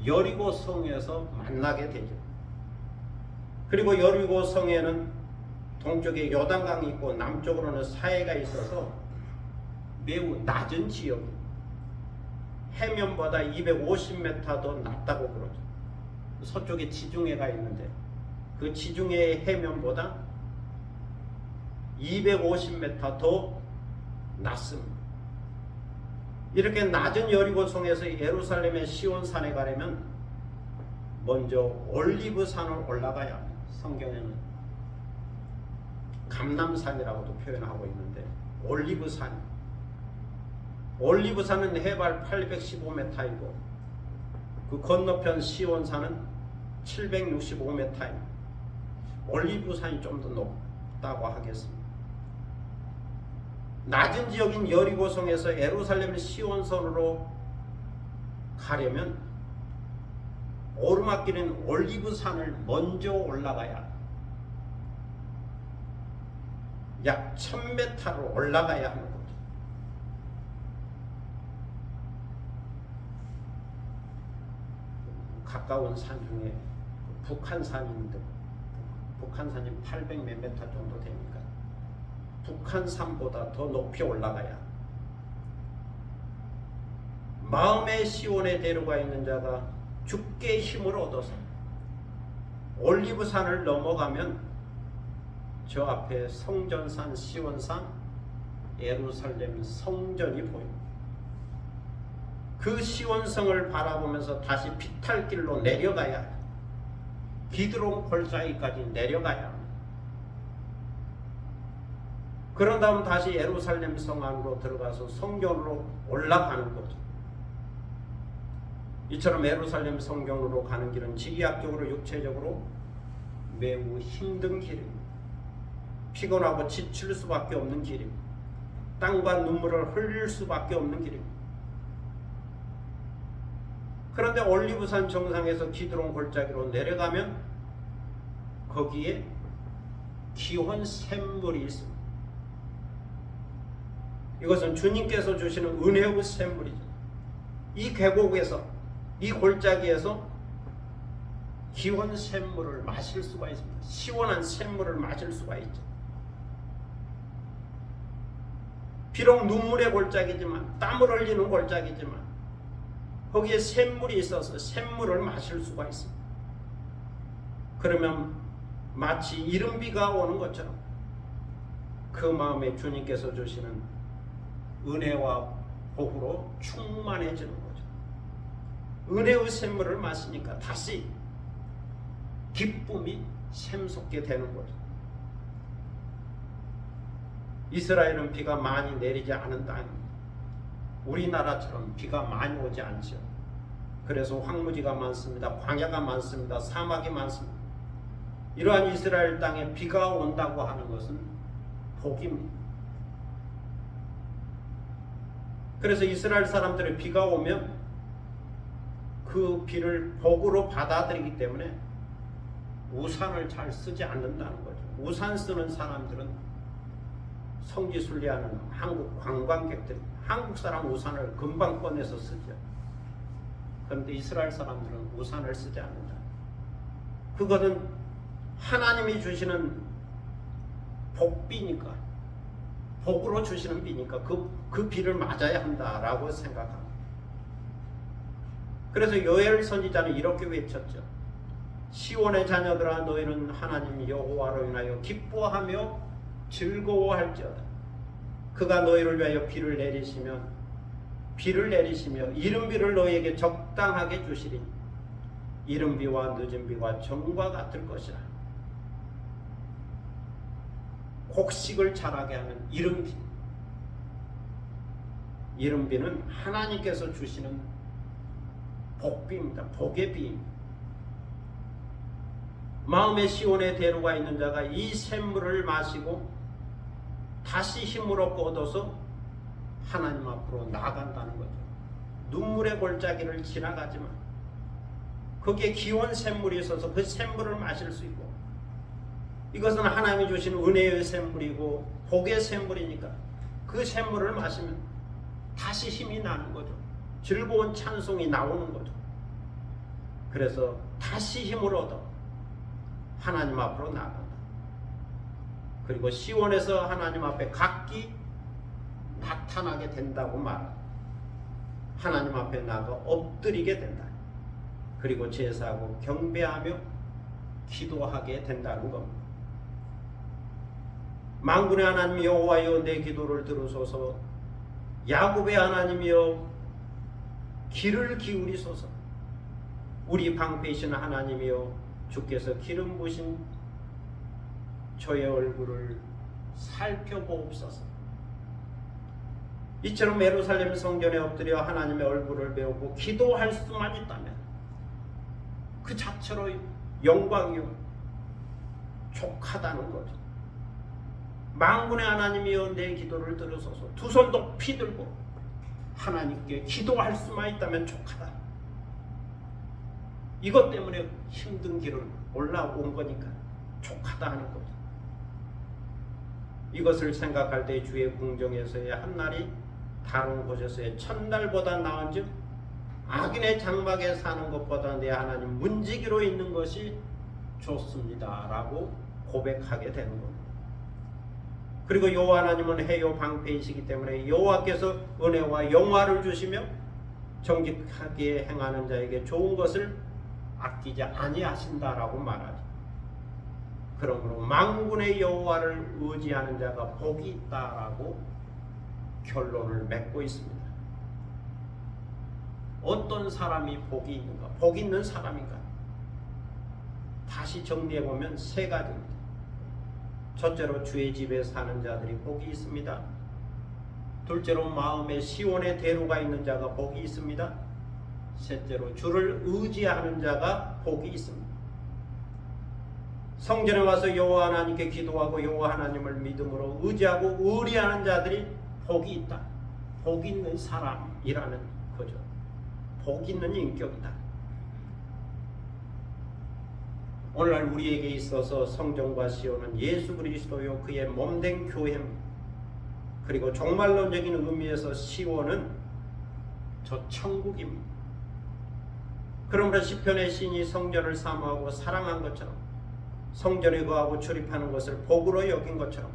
Speaker 1: 여리고 성에서 만나게 되죠. 그리고 여리고 성에는 동쪽에 요단강이 있고 남쪽으로는 사해가 있어서 매우 낮은 지역입니다. 해면보다 250m 더 낮다고 그러죠. 서쪽에 지중해가 있는데 그 지중해의 해면보다 250m 더 낮습니다. 이렇게 낮은 여리고성에서 예루살렘의 시온산에 가려면 먼저 올리브산을 올라가야 합니다. 성경에는 감람산이라고도 표현하고 있는데 올리브산은 해발 815m이고 그 건너편 시온산은 765m입니다. 올리브산이 좀 더 높다고 하겠습니다. 낮은 지역인 여리고성에서 예루살렘 시온산으로 가려면 오르막길인 올리브산을 먼저 올라가야 약 1000m를 올라가야 하는 거죠. 가까운 산 중에 북한산이 있는데 북한산이 800 몇 m 정도 되니까 북한산보다 더 높이 올라가야 마음의 시온에 데려가 있는 자가 주께 힘을 얻어서 올리브산을 넘어가면 저 앞에 성전산, 시온산, 예루살렘 성전이 보입니다. 그 시온성을 바라보면서 다시 피탈길로 내려가야 기드론 골짜기까지 내려가야 합니다. 그런 다음 다시 예루살렘 성 안으로 들어가서 성전으로 올라가는 거죠. 이처럼 예루살렘 성경으로 가는 길은 지리학적으로 육체적으로 매우 힘든 길입니다. 피곤하고 지칠 수밖에 없는 길입니다. 땀과 눈물을 흘릴 수밖에 없는 길입니다. 그런데 올리브산 정상에서 기드론 골짜기로 내려가면 거기에 기혼 샘물이 있습니다. 이것은 주님께서 주시는 은혜의 샘물이죠. 이 계곡에서 이 골짜기에서 기온 샘물을 마실 수가 있습니다. 시원한 샘물을 마실 수가 있죠. 비록 눈물의 골짜기지만 땀을 흘리는 골짜기지만 거기에 샘물이 있어서 샘물을 마실 수가 있습니다. 그러면 마치 이른 비가 오는 것처럼 그 마음에 주님께서 주시는 은혜와 복으로 충만해지는 거죠. 은혜의 샘물을 마시니까 다시 기쁨이 샘솟게 되는 거죠. 이스라엘은 비가 많이 내리지 않은 땅입니다. 우리나라처럼 비가 많이 오지 않죠. 그래서 황무지가 많습니다. 광야가 많습니다. 사막이 많습니다. 이러한 이스라엘 땅에 비가 온다고 하는 것은 복입니다. 그래서 이스라엘 사람들의 비가 오면 그 비를 복으로 받아들이기 때문에 우산을 잘 쓰지 않는다는 거죠. 우산 쓰는 사람들은 성지순례하는 한국 관광객들, 한국 사람 우산을 금방 꺼내서 쓰죠. 그런데 이스라엘 사람들은 우산을 쓰지 않는다. 그것은 하나님이 주시는 복비니까, 복으로 주시는 비니까 그 비를 맞아야 한다라고 생각합니다. 그래서 요엘 선지자는 이렇게 외쳤죠. 시온의 자녀들아, 너희는 하나님 여호와로 인하여 기뻐하며 즐거워할지어다. 그가 너희를 위하여 비를 내리시며 이른 비를 너희에게 적당하게 주시리. 이른 비와 늦은 비와 정과 같을 것이라. 곡식을 자라게 하는 이른 비. 이른 비는 하나님께서 주시는 복비입니다. 복의 비입니다. 마음의 시온에 데려가 있는 자가 이 샘물을 마시고 다시 힘을 얻어서 하나님 앞으로 나아간다는 거죠. 눈물의 골짜기를 지나가지만 거기에 기온 샘물이 있어서 그 샘물을 마실 수 있고, 이것은 하나님이 주신 은혜의 샘물이고 복의 샘물이니까 그 샘물을 마시면 다시 힘이 나는 거죠. 즐거운 찬송이 나오는 거죠. 그래서 다시 힘을 얻어 하나님 앞으로 나아간다. 그리고 시온에서 하나님 앞에 각기 나타나게 된다고 말합니다. 하나님 앞에 나가 엎드리게 된다. 그리고 제사하고 경배하며 기도하게 된다는 겁니다. 만군의 하나님 여호와여, 내 기도를 들으소서. 야곱의 하나님이여, 귀를 기울이소서. 우리 방패이신 하나님이여, 주께서 기름 부으신 저의 얼굴을 살펴보옵소서. 이처럼 예루살렘 성전에 엎드려 하나님의 얼굴을 배우고 기도할 수만 있다면 그 자체로 영광이요 족하다는 거죠. 만군의 하나님이여, 내 기도를 들으소서. 두 손 높이 들고 하나님께 기도할 수만 있다면 족하다. 이것 때문에 힘든 길을 올라온 거니까 족하다 하는 거죠. 이것을 생각할 때 주의 궁정에서의 한 날이 다른 곳에서의 첫날보다 나은즉 악인의 장막에 사는 것보다 내 하나님 문지기로 있는 것이 좋습니다 라고 고백하게 되는 겁니다. 그리고 여호와 하나님은 해요 방패이시기 때문에 여호와께서 은혜와 영화를 주시며 정직하게 행하는 자에게 좋은 것을 아끼지 아니하신다라고 말하죠. 그러므로 만군의 여호와를 의지하는 자가 복이 있다라고 결론을 맺고 있습니다. 어떤 사람이 복이 있는가? 복 있는 사람인가? 다시 정리해보면 세 가지입니다. 첫째로 주의 집에 사는 자들이 복이 있습니다. 둘째로 마음에 시온의 대로가 있는 자가 복이 있습니다. 셋째로 주를 의지하는 자가 복이 있습니다. 성전에 와서 여호와 하나님께 기도하고 여호와 하나님을 믿음으로 의지하고 의리하는 자들이 복이 있다. 복 있는 사람이라는 거죠. 복 있는 인격이다. 오늘날 우리에게 있어서 성전과 시온은 예수 그리스도요 그의 몸된 교회입니다. 그리고 종말론적인 의미에서 시온은 저 천국입니다. 그러므로 시편의 시인이 성전을 사모하고 사랑한 것처럼 성전에 거하고 출입하는 것을 복으로 여긴 것처럼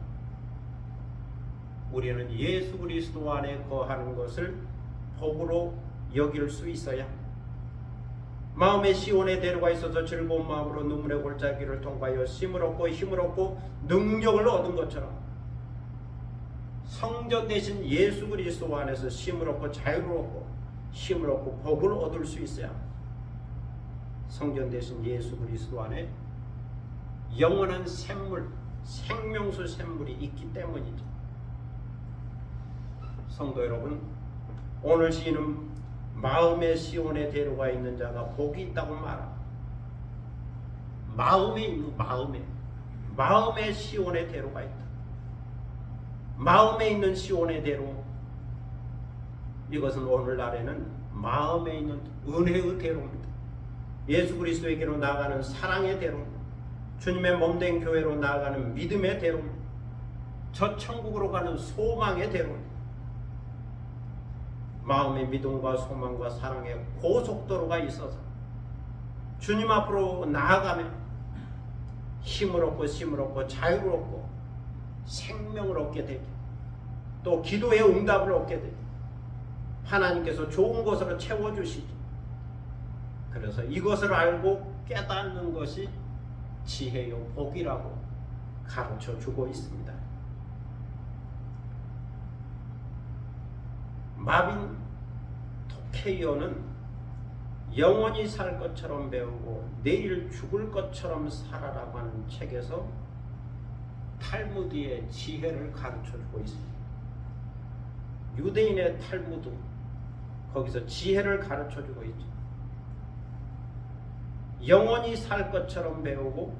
Speaker 1: 우리는 예수 그리스도 안에 거하는 것을 복으로 여길 수 있어야 마음에 시온의 대로가 있어서 즐거운 마음으로 눈물의 골짜기를 통과하여 힘을 얻고 능력을 얻은 것처럼 성전 대신 예수 그리스도 안에서 힘을 얻고 자유를 얻고 힘을 얻고 복을 얻을 수 있어야 성전 대신 예수 그리스도 안에 영원한 샘물, 생명수 샘물이 있기 때문이죠. 성도 여러분, 오늘 시인은 마음에 시온의 대로가 있는 자가 복이 있다고 말합니다. 마음에 있는 마음에 시온의 대로가 있다. 마음에 있는 시온의 대로, 이것은 오늘날에는 마음에 있는 은혜의 대로입니다. 예수 그리스도에게로 나아가는 사랑의 대로입니다. 주님의 몸된 교회로 나아가는 믿음의 대로입니다. 저 천국으로 가는 소망의 대로입니다. 마음의 믿음과 소망과 사랑의 고속도로가 있어서 주님 앞으로 나아가면 힘을 얻고 자유를 얻고 생명을 얻게 되고 또 기도의 응답을 얻게 되고 하나님께서 좋은 것으로 채워주시죠. 그래서 이것을 알고 깨닫는 것이 지혜요 복이라고 가르쳐 주고 있습니다. 마빈 토케이오는 영원히 살 것처럼 배우고 내일 죽을 것처럼 살아라고 하는 책에서 탈무드의 지혜를 가르쳐 주고 있습니다. 유대인의 탈무드, 거기서 지혜를 가르쳐 주고 있죠. 영원히 살 것처럼 배우고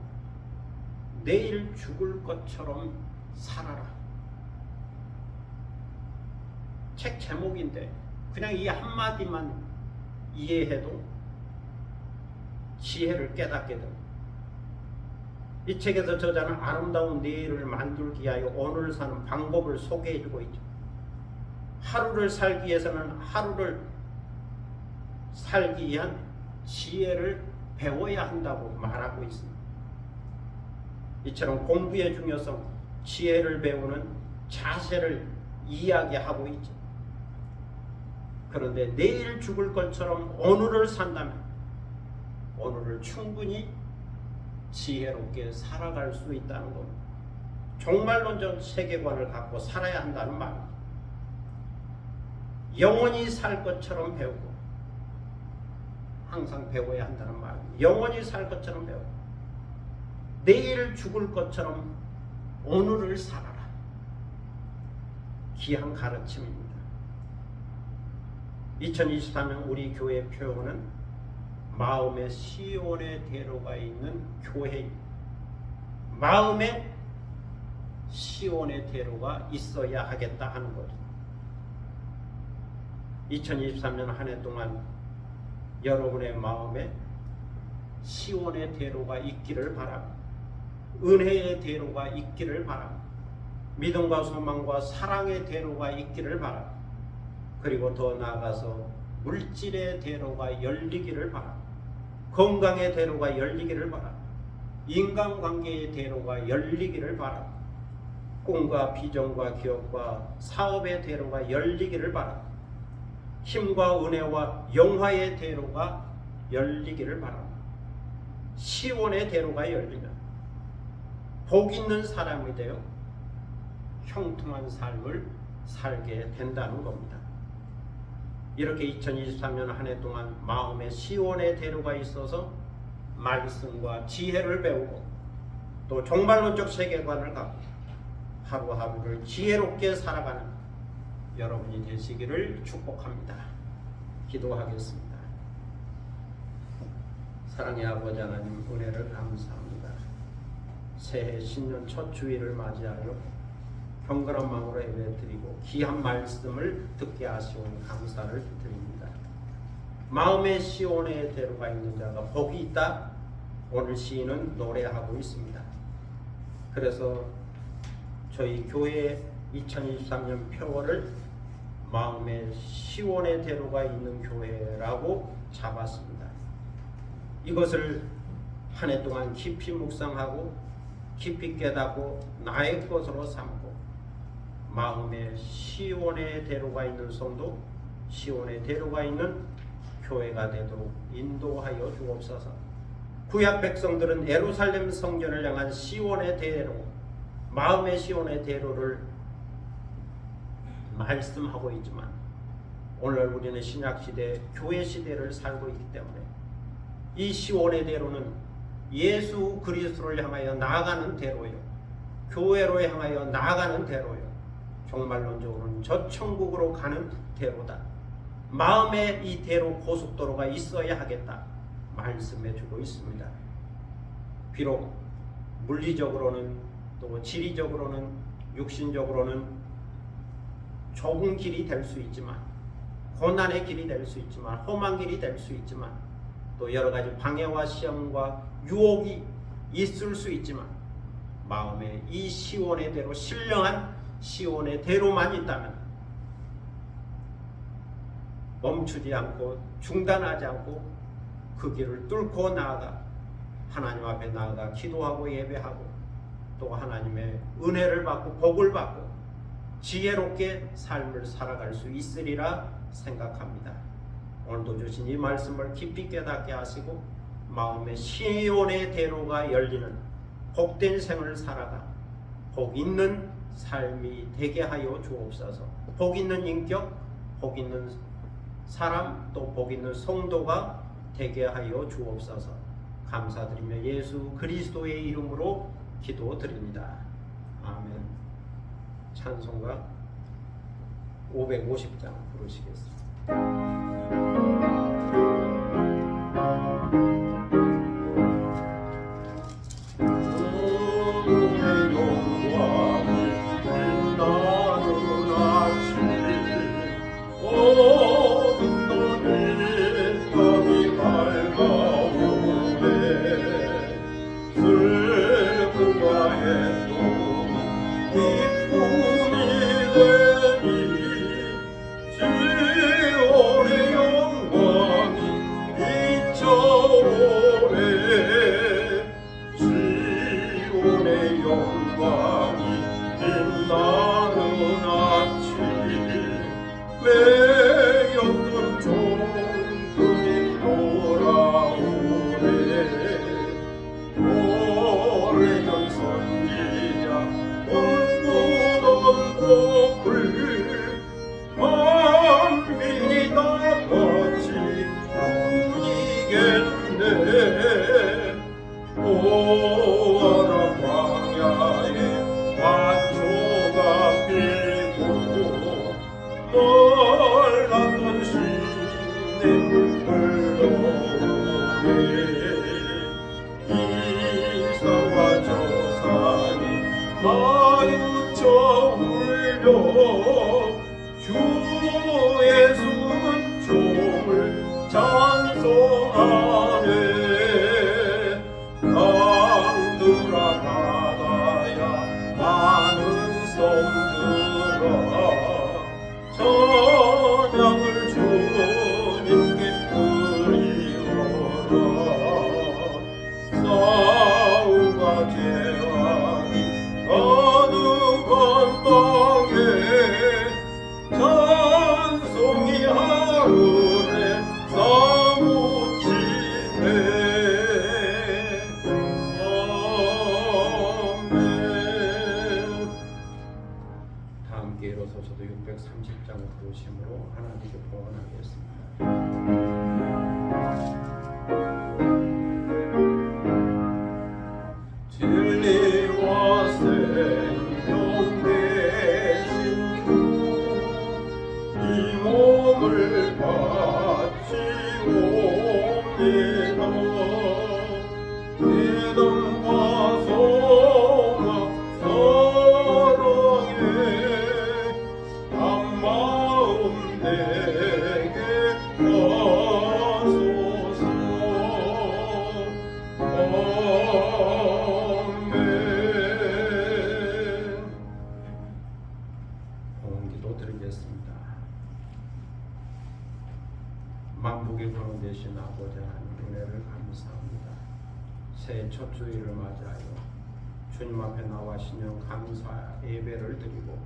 Speaker 1: 내일 죽을 것처럼 살아라. 책 제목인데 그냥 이 한마디만 이해해도 지혜를 깨닫게 됩니다. 이 책에서 저자는 아름다운 내일을 만들기 위하여 오늘을 사는 방법을 소개해주고 있죠. 하루를 살기 위해서는 하루를 살기 위한 지혜를 배워야 한다고 말하고 있습니다. 이처럼 공부의 중요성, 지혜를 배우는 자세를 이야기하고 있죠. 그런데 내일 죽을 것처럼 오늘을 산다면 오늘을 충분히 지혜롭게 살아갈 수 있다는 겁니다. 종말론적 세계관을 갖고 살아야 한다는 말입니다. 영원히 살 것처럼 배우고 항상 배워야 한다는 말입니다. 영원히 살 것처럼 배우고 내일 죽을 것처럼 오늘을 살아라. 귀한 가르침입니다. 2023년 우리 교회 표어는 마음의 시온의 대로가 있는 교회입니다. 마음의 시온의 대로가 있어야 하겠다 하는 거죠. 2023년 한 해 동안 여러분의 마음에 시온의 대로가 있기를 바랍니다. 은혜의 대로가 있기를 바랍니다. 믿음과 소망과 사랑의 대로가 있기를 바랍니다. 그리고 더 나아가서 물질의 대로가 열리기를 바랍니다. 건강의 대로가 열리기를 바랍니다. 인간관계의 대로가 열리기를 바랍니다. 꿈과 비전과 기업과 사업의 대로가 열리기를 바랍니다. 힘과 은혜와 영화의 대로가 열리기를 바랍니다. 시온의 대로가 열리면 복 있는 사람이 되어 형통한 삶을 살게 된다는 겁니다. 이렇게 2023년 한 해 동안 마음에 시온의 대로가 있어서 말씀과 지혜를 배우고 또 종말론적 세계관을 갖고 하루하루를 지혜롭게 살아가는 여러분이 되시기를 축복합니다. 기도하겠습니다. 사랑의 아버지 하나님, 은혜를 감사합니다. 새해 신년 첫 주일을 맞이하여 경건한 마음으로 예배드리고 귀한 말씀을 듣게 하시오니 감사를 드립니다. 마음의 시온의 대로가 있는 자가 복이 있다. 오늘 시인은 노래하고 있습니다. 그래서 저희 교회 2023년 표어를 마음의 시온의 대로가 있는 교회라고 잡았습니다. 이것을 한 해 동안 깊이 묵상하고 깊이 깨닫고 나의 것으로 삼고 마음의 시온의 대로가 있는 성도, 시온의 대로가 있는 교회가 되도록 인도하여 주옵소서. 구약 백성들은 예루살렘 성전을 향한 시온의 대로, 마음의 시온의 대로를 말씀하고 있지만 오늘 우리는 신약시대, 교회 시대를 살고 있기 때문에 이 시온의 대로는 예수 그리스도를 향하여 나아가는 대로요, 교회로 향하여 나아가는 대로요, 종말론적으로는 저 천국으로 가는 대로다. 마음에 이 대로 고속도로가 있어야 하겠다 말씀해 주고 있습니다. 비록 물리적으로는 또 지리적으로는 육신적으로는 좁은 길이 될 수 있지만, 고난의 길이 될 수 있지만, 험한 길이 될 수 있지만, 또 여러 가지 방해와 시험과 유혹이 있을 수 있지만 마음에 이 시온의 대로, 신령한 시온의 대로만 있다면 멈추지 않고 중단하지 않고 그 길을 뚫고 나아가 하나님 앞에 나아가 기도하고 예배하고 또 하나님의 은혜를 받고 복을 받고 지혜롭게 삶을 살아갈 수 있으리라 생각합니다. 오늘도 주신 이 말씀을 깊이 깨닫게 하시고 마음의 시온의 대로가 열리는 복된 생을 살아가 복 있는 삶이 되게 하여 주옵소서. 복 있는 인격, 복 있는 사람, 또 복 있는 성도가 되게 하여 주옵소서. 감사드리며 예수 그리스도의 이름으로 기도드립니다. 아멘. 찬송가 550장 부르시겠습니다.
Speaker 2: 지원의 영광이 비춰 오라 광야에 화초가 피고 놀랐던 시내 흘러오네 이산과 저산이 마주쳐 울려 주 예수는 종을 찬송하네 강들아 바다야 많은 섬들아 찬양을 주님께 드리어라 싸움과 재앙이 가득한 땅에 찬송이 하늘에 사무치네 아멘.
Speaker 1: 다 함께 일어서셔도 630장 부르심으로 하나님께 봉헌하겠습니다.
Speaker 2: 진리와 생명 되신 주 이 몸을 바치옵니다 믿음과 소망 사랑에 한 마음 내게 하소서 아멘.
Speaker 1: 봉헌기도 드리겠습니다. 만복의 근원 되신 아버지 하나님 은혜를 감사합니다. 새해 첫 주일을 맞이하여 주님 앞에 나와 신령 감사 예배를 드리고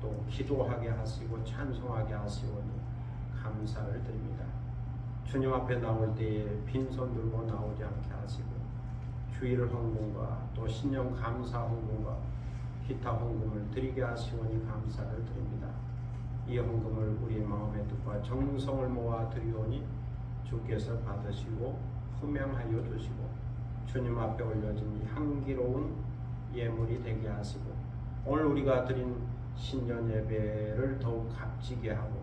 Speaker 1: 또 기도하게 하시고 찬송하게 하시오니 감사를 드립니다. 주님 앞에 나올 때에 빈손 들고 나오지 않게 하시고 주일 헌금과 또 신령 감사 헌금과 기타 헌금을 드리게 하시오니 감사를 드립니다. 이 헌금을 우리 마음의 뜻과 정성을 모아 드리오니 주께서 받으시고 흠양하여 주시고 주님 앞에 올려진 이 향기로운 예물이 되게 하시고 오늘 우리가 드린 신년 예배를 더욱 값지게 하고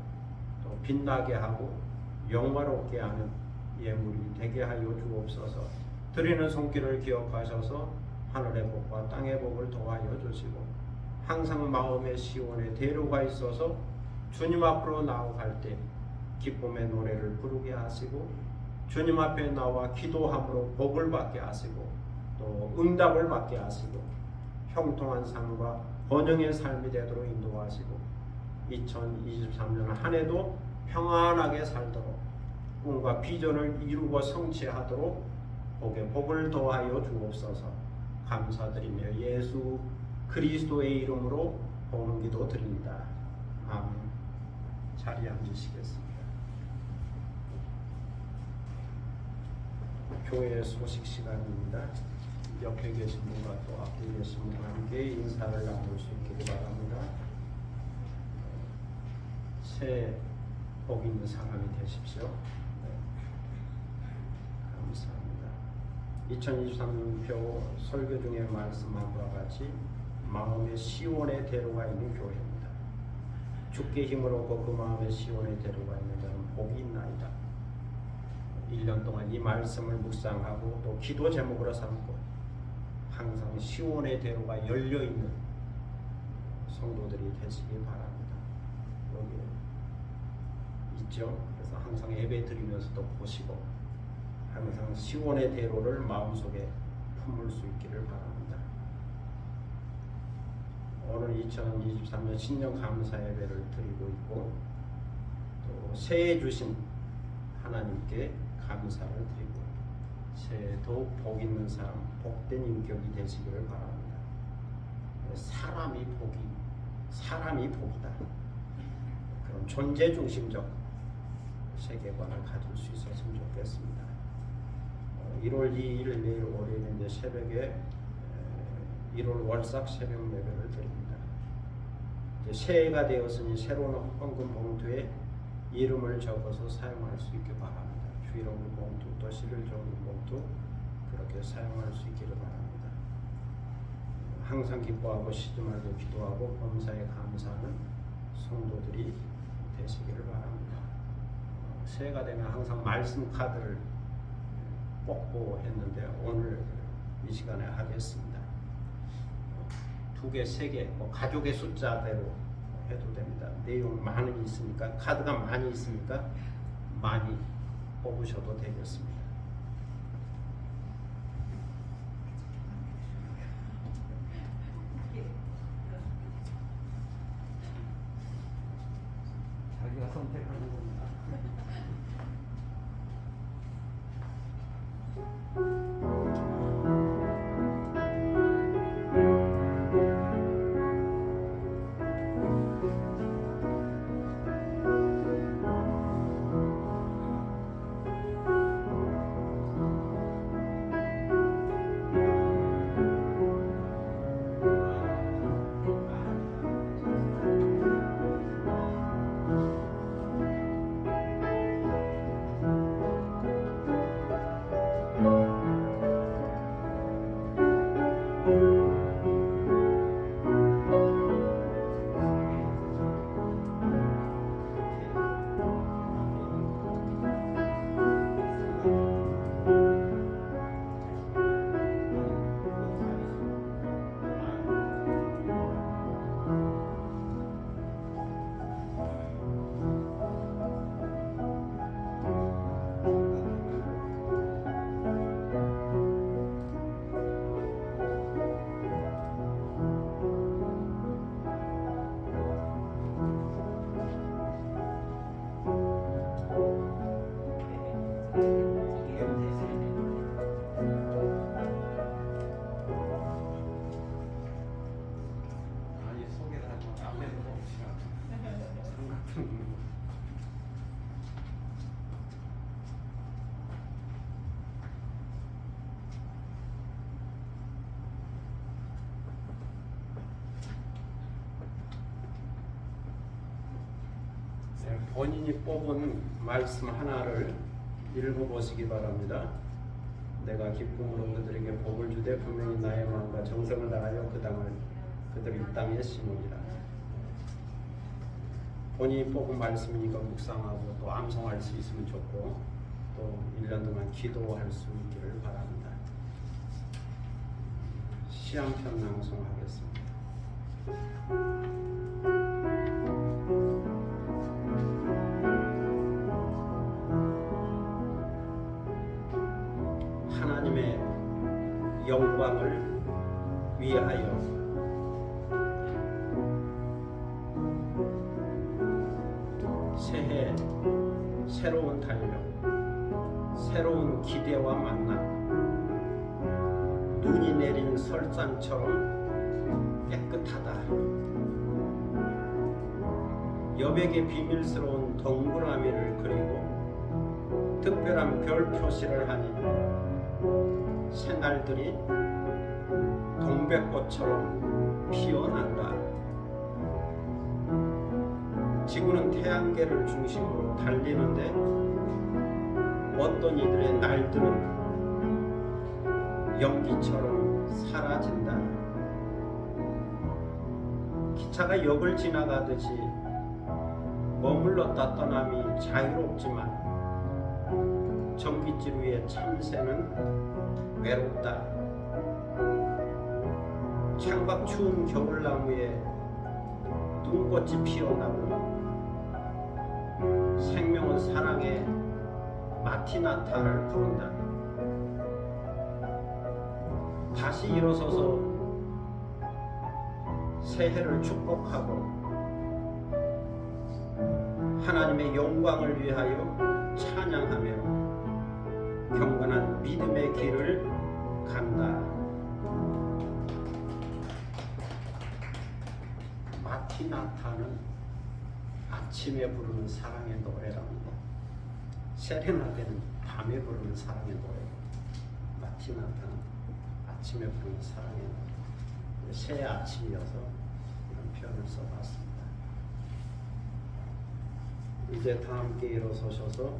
Speaker 1: 또 빛나게 하고 영화롭게 하는 예물이 되게 하여 주옵소서. 드리는 손길을 기억하셔서 하늘의 복과 땅의 복을 더하여 주시고 항상 마음의 시온에 대로가 있어서 주님 앞으로 나아갈 때 기쁨의 노래를 부르게 하시고 주님 앞에 나와 기도함으로 복을 받게 하시고 또 응답을 받게 하시고 형통한 삶과 번영의 삶이 되도록 인도하시고 2023년 한 해도 평안하게 살도록 꿈과 비전을 이루고 성취하도록 복에 복을 더하여 주옵소서. 감사드리며 예수 그리스도의 이름으로 봉헌기도 드립니다. 아멘. 자리에 앉으시겠습니다. 교회 소식 시간입니다. 옆에 계신 분과 또 앞에 계신 분과 함께 인사를 나눌 수 있기를 바랍니다. 새해 복 있는 사람이 되십시오. 감사합니다. 2023년표 설교 중에 말씀한 바와 같이 마음의 시온의 대로가 있는 교회입니다. 주께 힘을 얻고 그 마음의 시온의 대로가 있는 자는 복이 있나이다. 1년 동안 이 말씀을 묵상하고 또 기도 제목으로 삼고 항상 시온의 대로가 열려있는 성도들이 되시기 바랍니다. 여기 있죠. 그래서 항상 예배 드리면서도 보시고 항상 시온의 대로를 마음속에 품을 수 있기를 바랍니다. 오늘 2023년 신년 감사 예배를 드리고 있고 또 새해 주신 하나님께 감사를 드리고 새해 더욱 복 있는 삶, 복된 인격이 되시기를 바랍니다. 사람이 복이다. 그런 존재 중심적 세계관을 가질 수 있었으면 좋겠습니다. 1월 2일 내일 월요일인데 새벽에 1월 월삭 새벽 예배를 드립니다. 이제 새해가 되었으니 새로운 헌금 봉투에 이름을 적어서 사용할 수 있게 바랍니다. 주일오늘 봉투 또 11조 봉투 그렇게 사용할 수 있기를 바랍니다. 항상 기뻐하고 쉬지 말고 기도하고 범사에 감사하는 성도들이 되시기를 바랍니다. 새해가 되면 항상 말씀 카드를 뽑고 했는데 오늘 이 시간에 하겠습니다. 2개, 3개, 가족의 숫자대로 해도 됩니다. 내용 많이 있으니까 카드가 많이 있으니까 많이 뽑으셔도 되겠습니다.
Speaker 3: 자기가 선택하는 겁니다. 아니 소개를 하지 마. 앞에서 봅시다. 삼각형.
Speaker 1: 네, 본인이 뽑은 말씀 하나를 읽어보시기 바랍니다. 내가 기쁨으로 그들에게 복을 주되 분명히 나의 마음과 정성을 다하여 그들이 이 땅에 심으리라. 본인이 뽑은 말씀이니까 묵상하고 또 암송할 수 있으면 좋고 또 1년 동안 기도할 수 있기를 바랍니다. 시 한 편 낭송하겠습니다. 하나님의 영광을 위하여 새해 새로운 달력, 새로운 기대와 만남, 눈이 내린 설산처럼 깨끗하다. 여백의 비밀스러운 동그라미를 그리고 특별한 별 표시를 하니 새날들이 동백꽃처럼 피어난다. 지구는 태양계를 중심으로 달리는데 어떤 이들의 날들은 연기처럼 사라진다. 기차가 역을 지나가듯이 머물렀다 떠남이 자유롭지만 전깃줄 위에 참새는 외롭다. 창밖 추운 겨울나무에 눈꽃이 피어나고 생명은 사랑의 마티나타를 부른다. 다시 일어서서 새해를 축복하고 하나님의 영광을 위하여 찬양하며 경건한 믿음의 길을 간다. 마티나타는 아침에 부르는 사랑의 노래랍니다. 세레나데는 밤에 부르는 사랑의 노래. 마티나타는 아침에 부르는 사랑의 노래. 새 아침이어서 이런 표현을 써봤습니다. 이제 다 함께 일어서셔서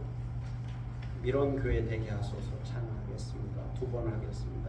Speaker 1: 미론교회 되게 하소서 찬양하겠습니다. 2번 하겠습니다.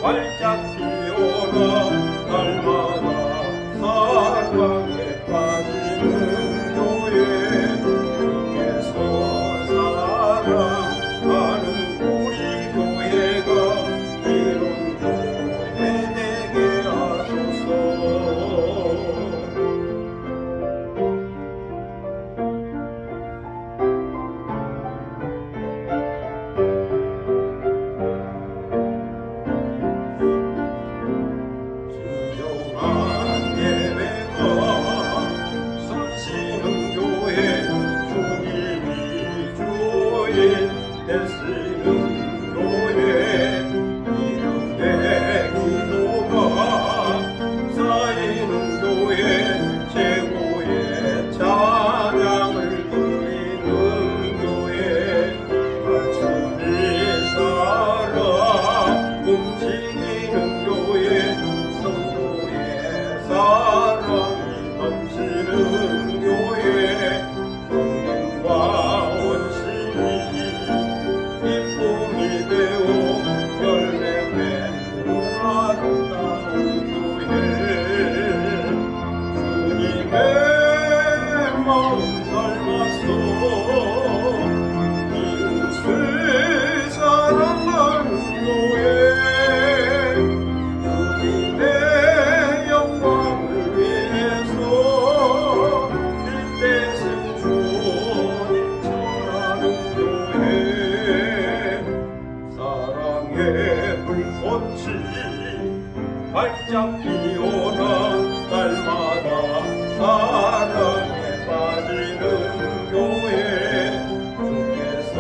Speaker 2: 활짝 피어나 날마다 사랑에 빠지는 교회 주께서 사랑하는 우리 교회가 이런 교회 되게 하소서. 활짝 피어나 날마다 사랑에 빠지는 교회 주께서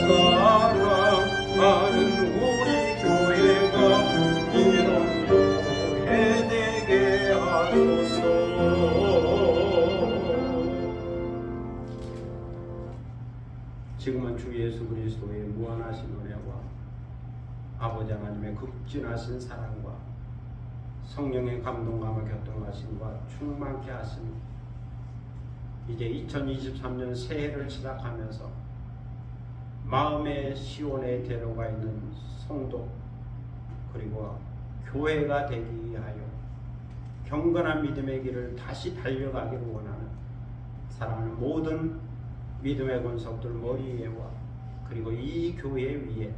Speaker 2: 사랑하는 우리 교회가 이런 교회 되게 하소서.
Speaker 1: 지금은 주 예수 그리스도의 무한하신 은혜와 아버지 하나님의 극진하신 사랑과 성령의 감동감을 교통하심과 충만케 하심, 이제 2023년 새해를 시작하면서 마음의 시온에 데려가 있는 성도 그리고 교회가 되기 위하여 경건한 믿음의 길을 다시 달려가기를 원하는 사랑하는 모든 믿음의 권속들 머리 위에와 그리고 이 교회 위에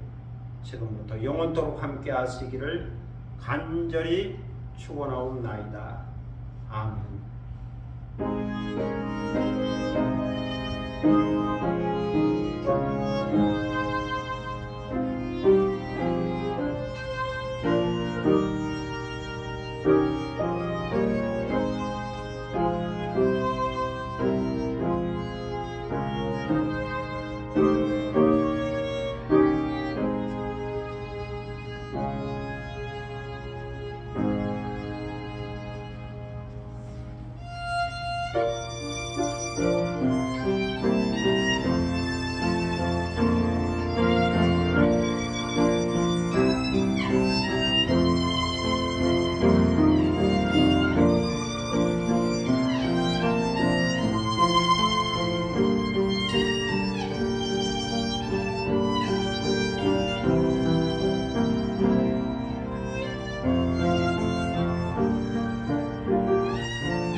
Speaker 1: 지금부터 영원토록 함께 하시기를 간절히 축원하옵나이다. 아멘.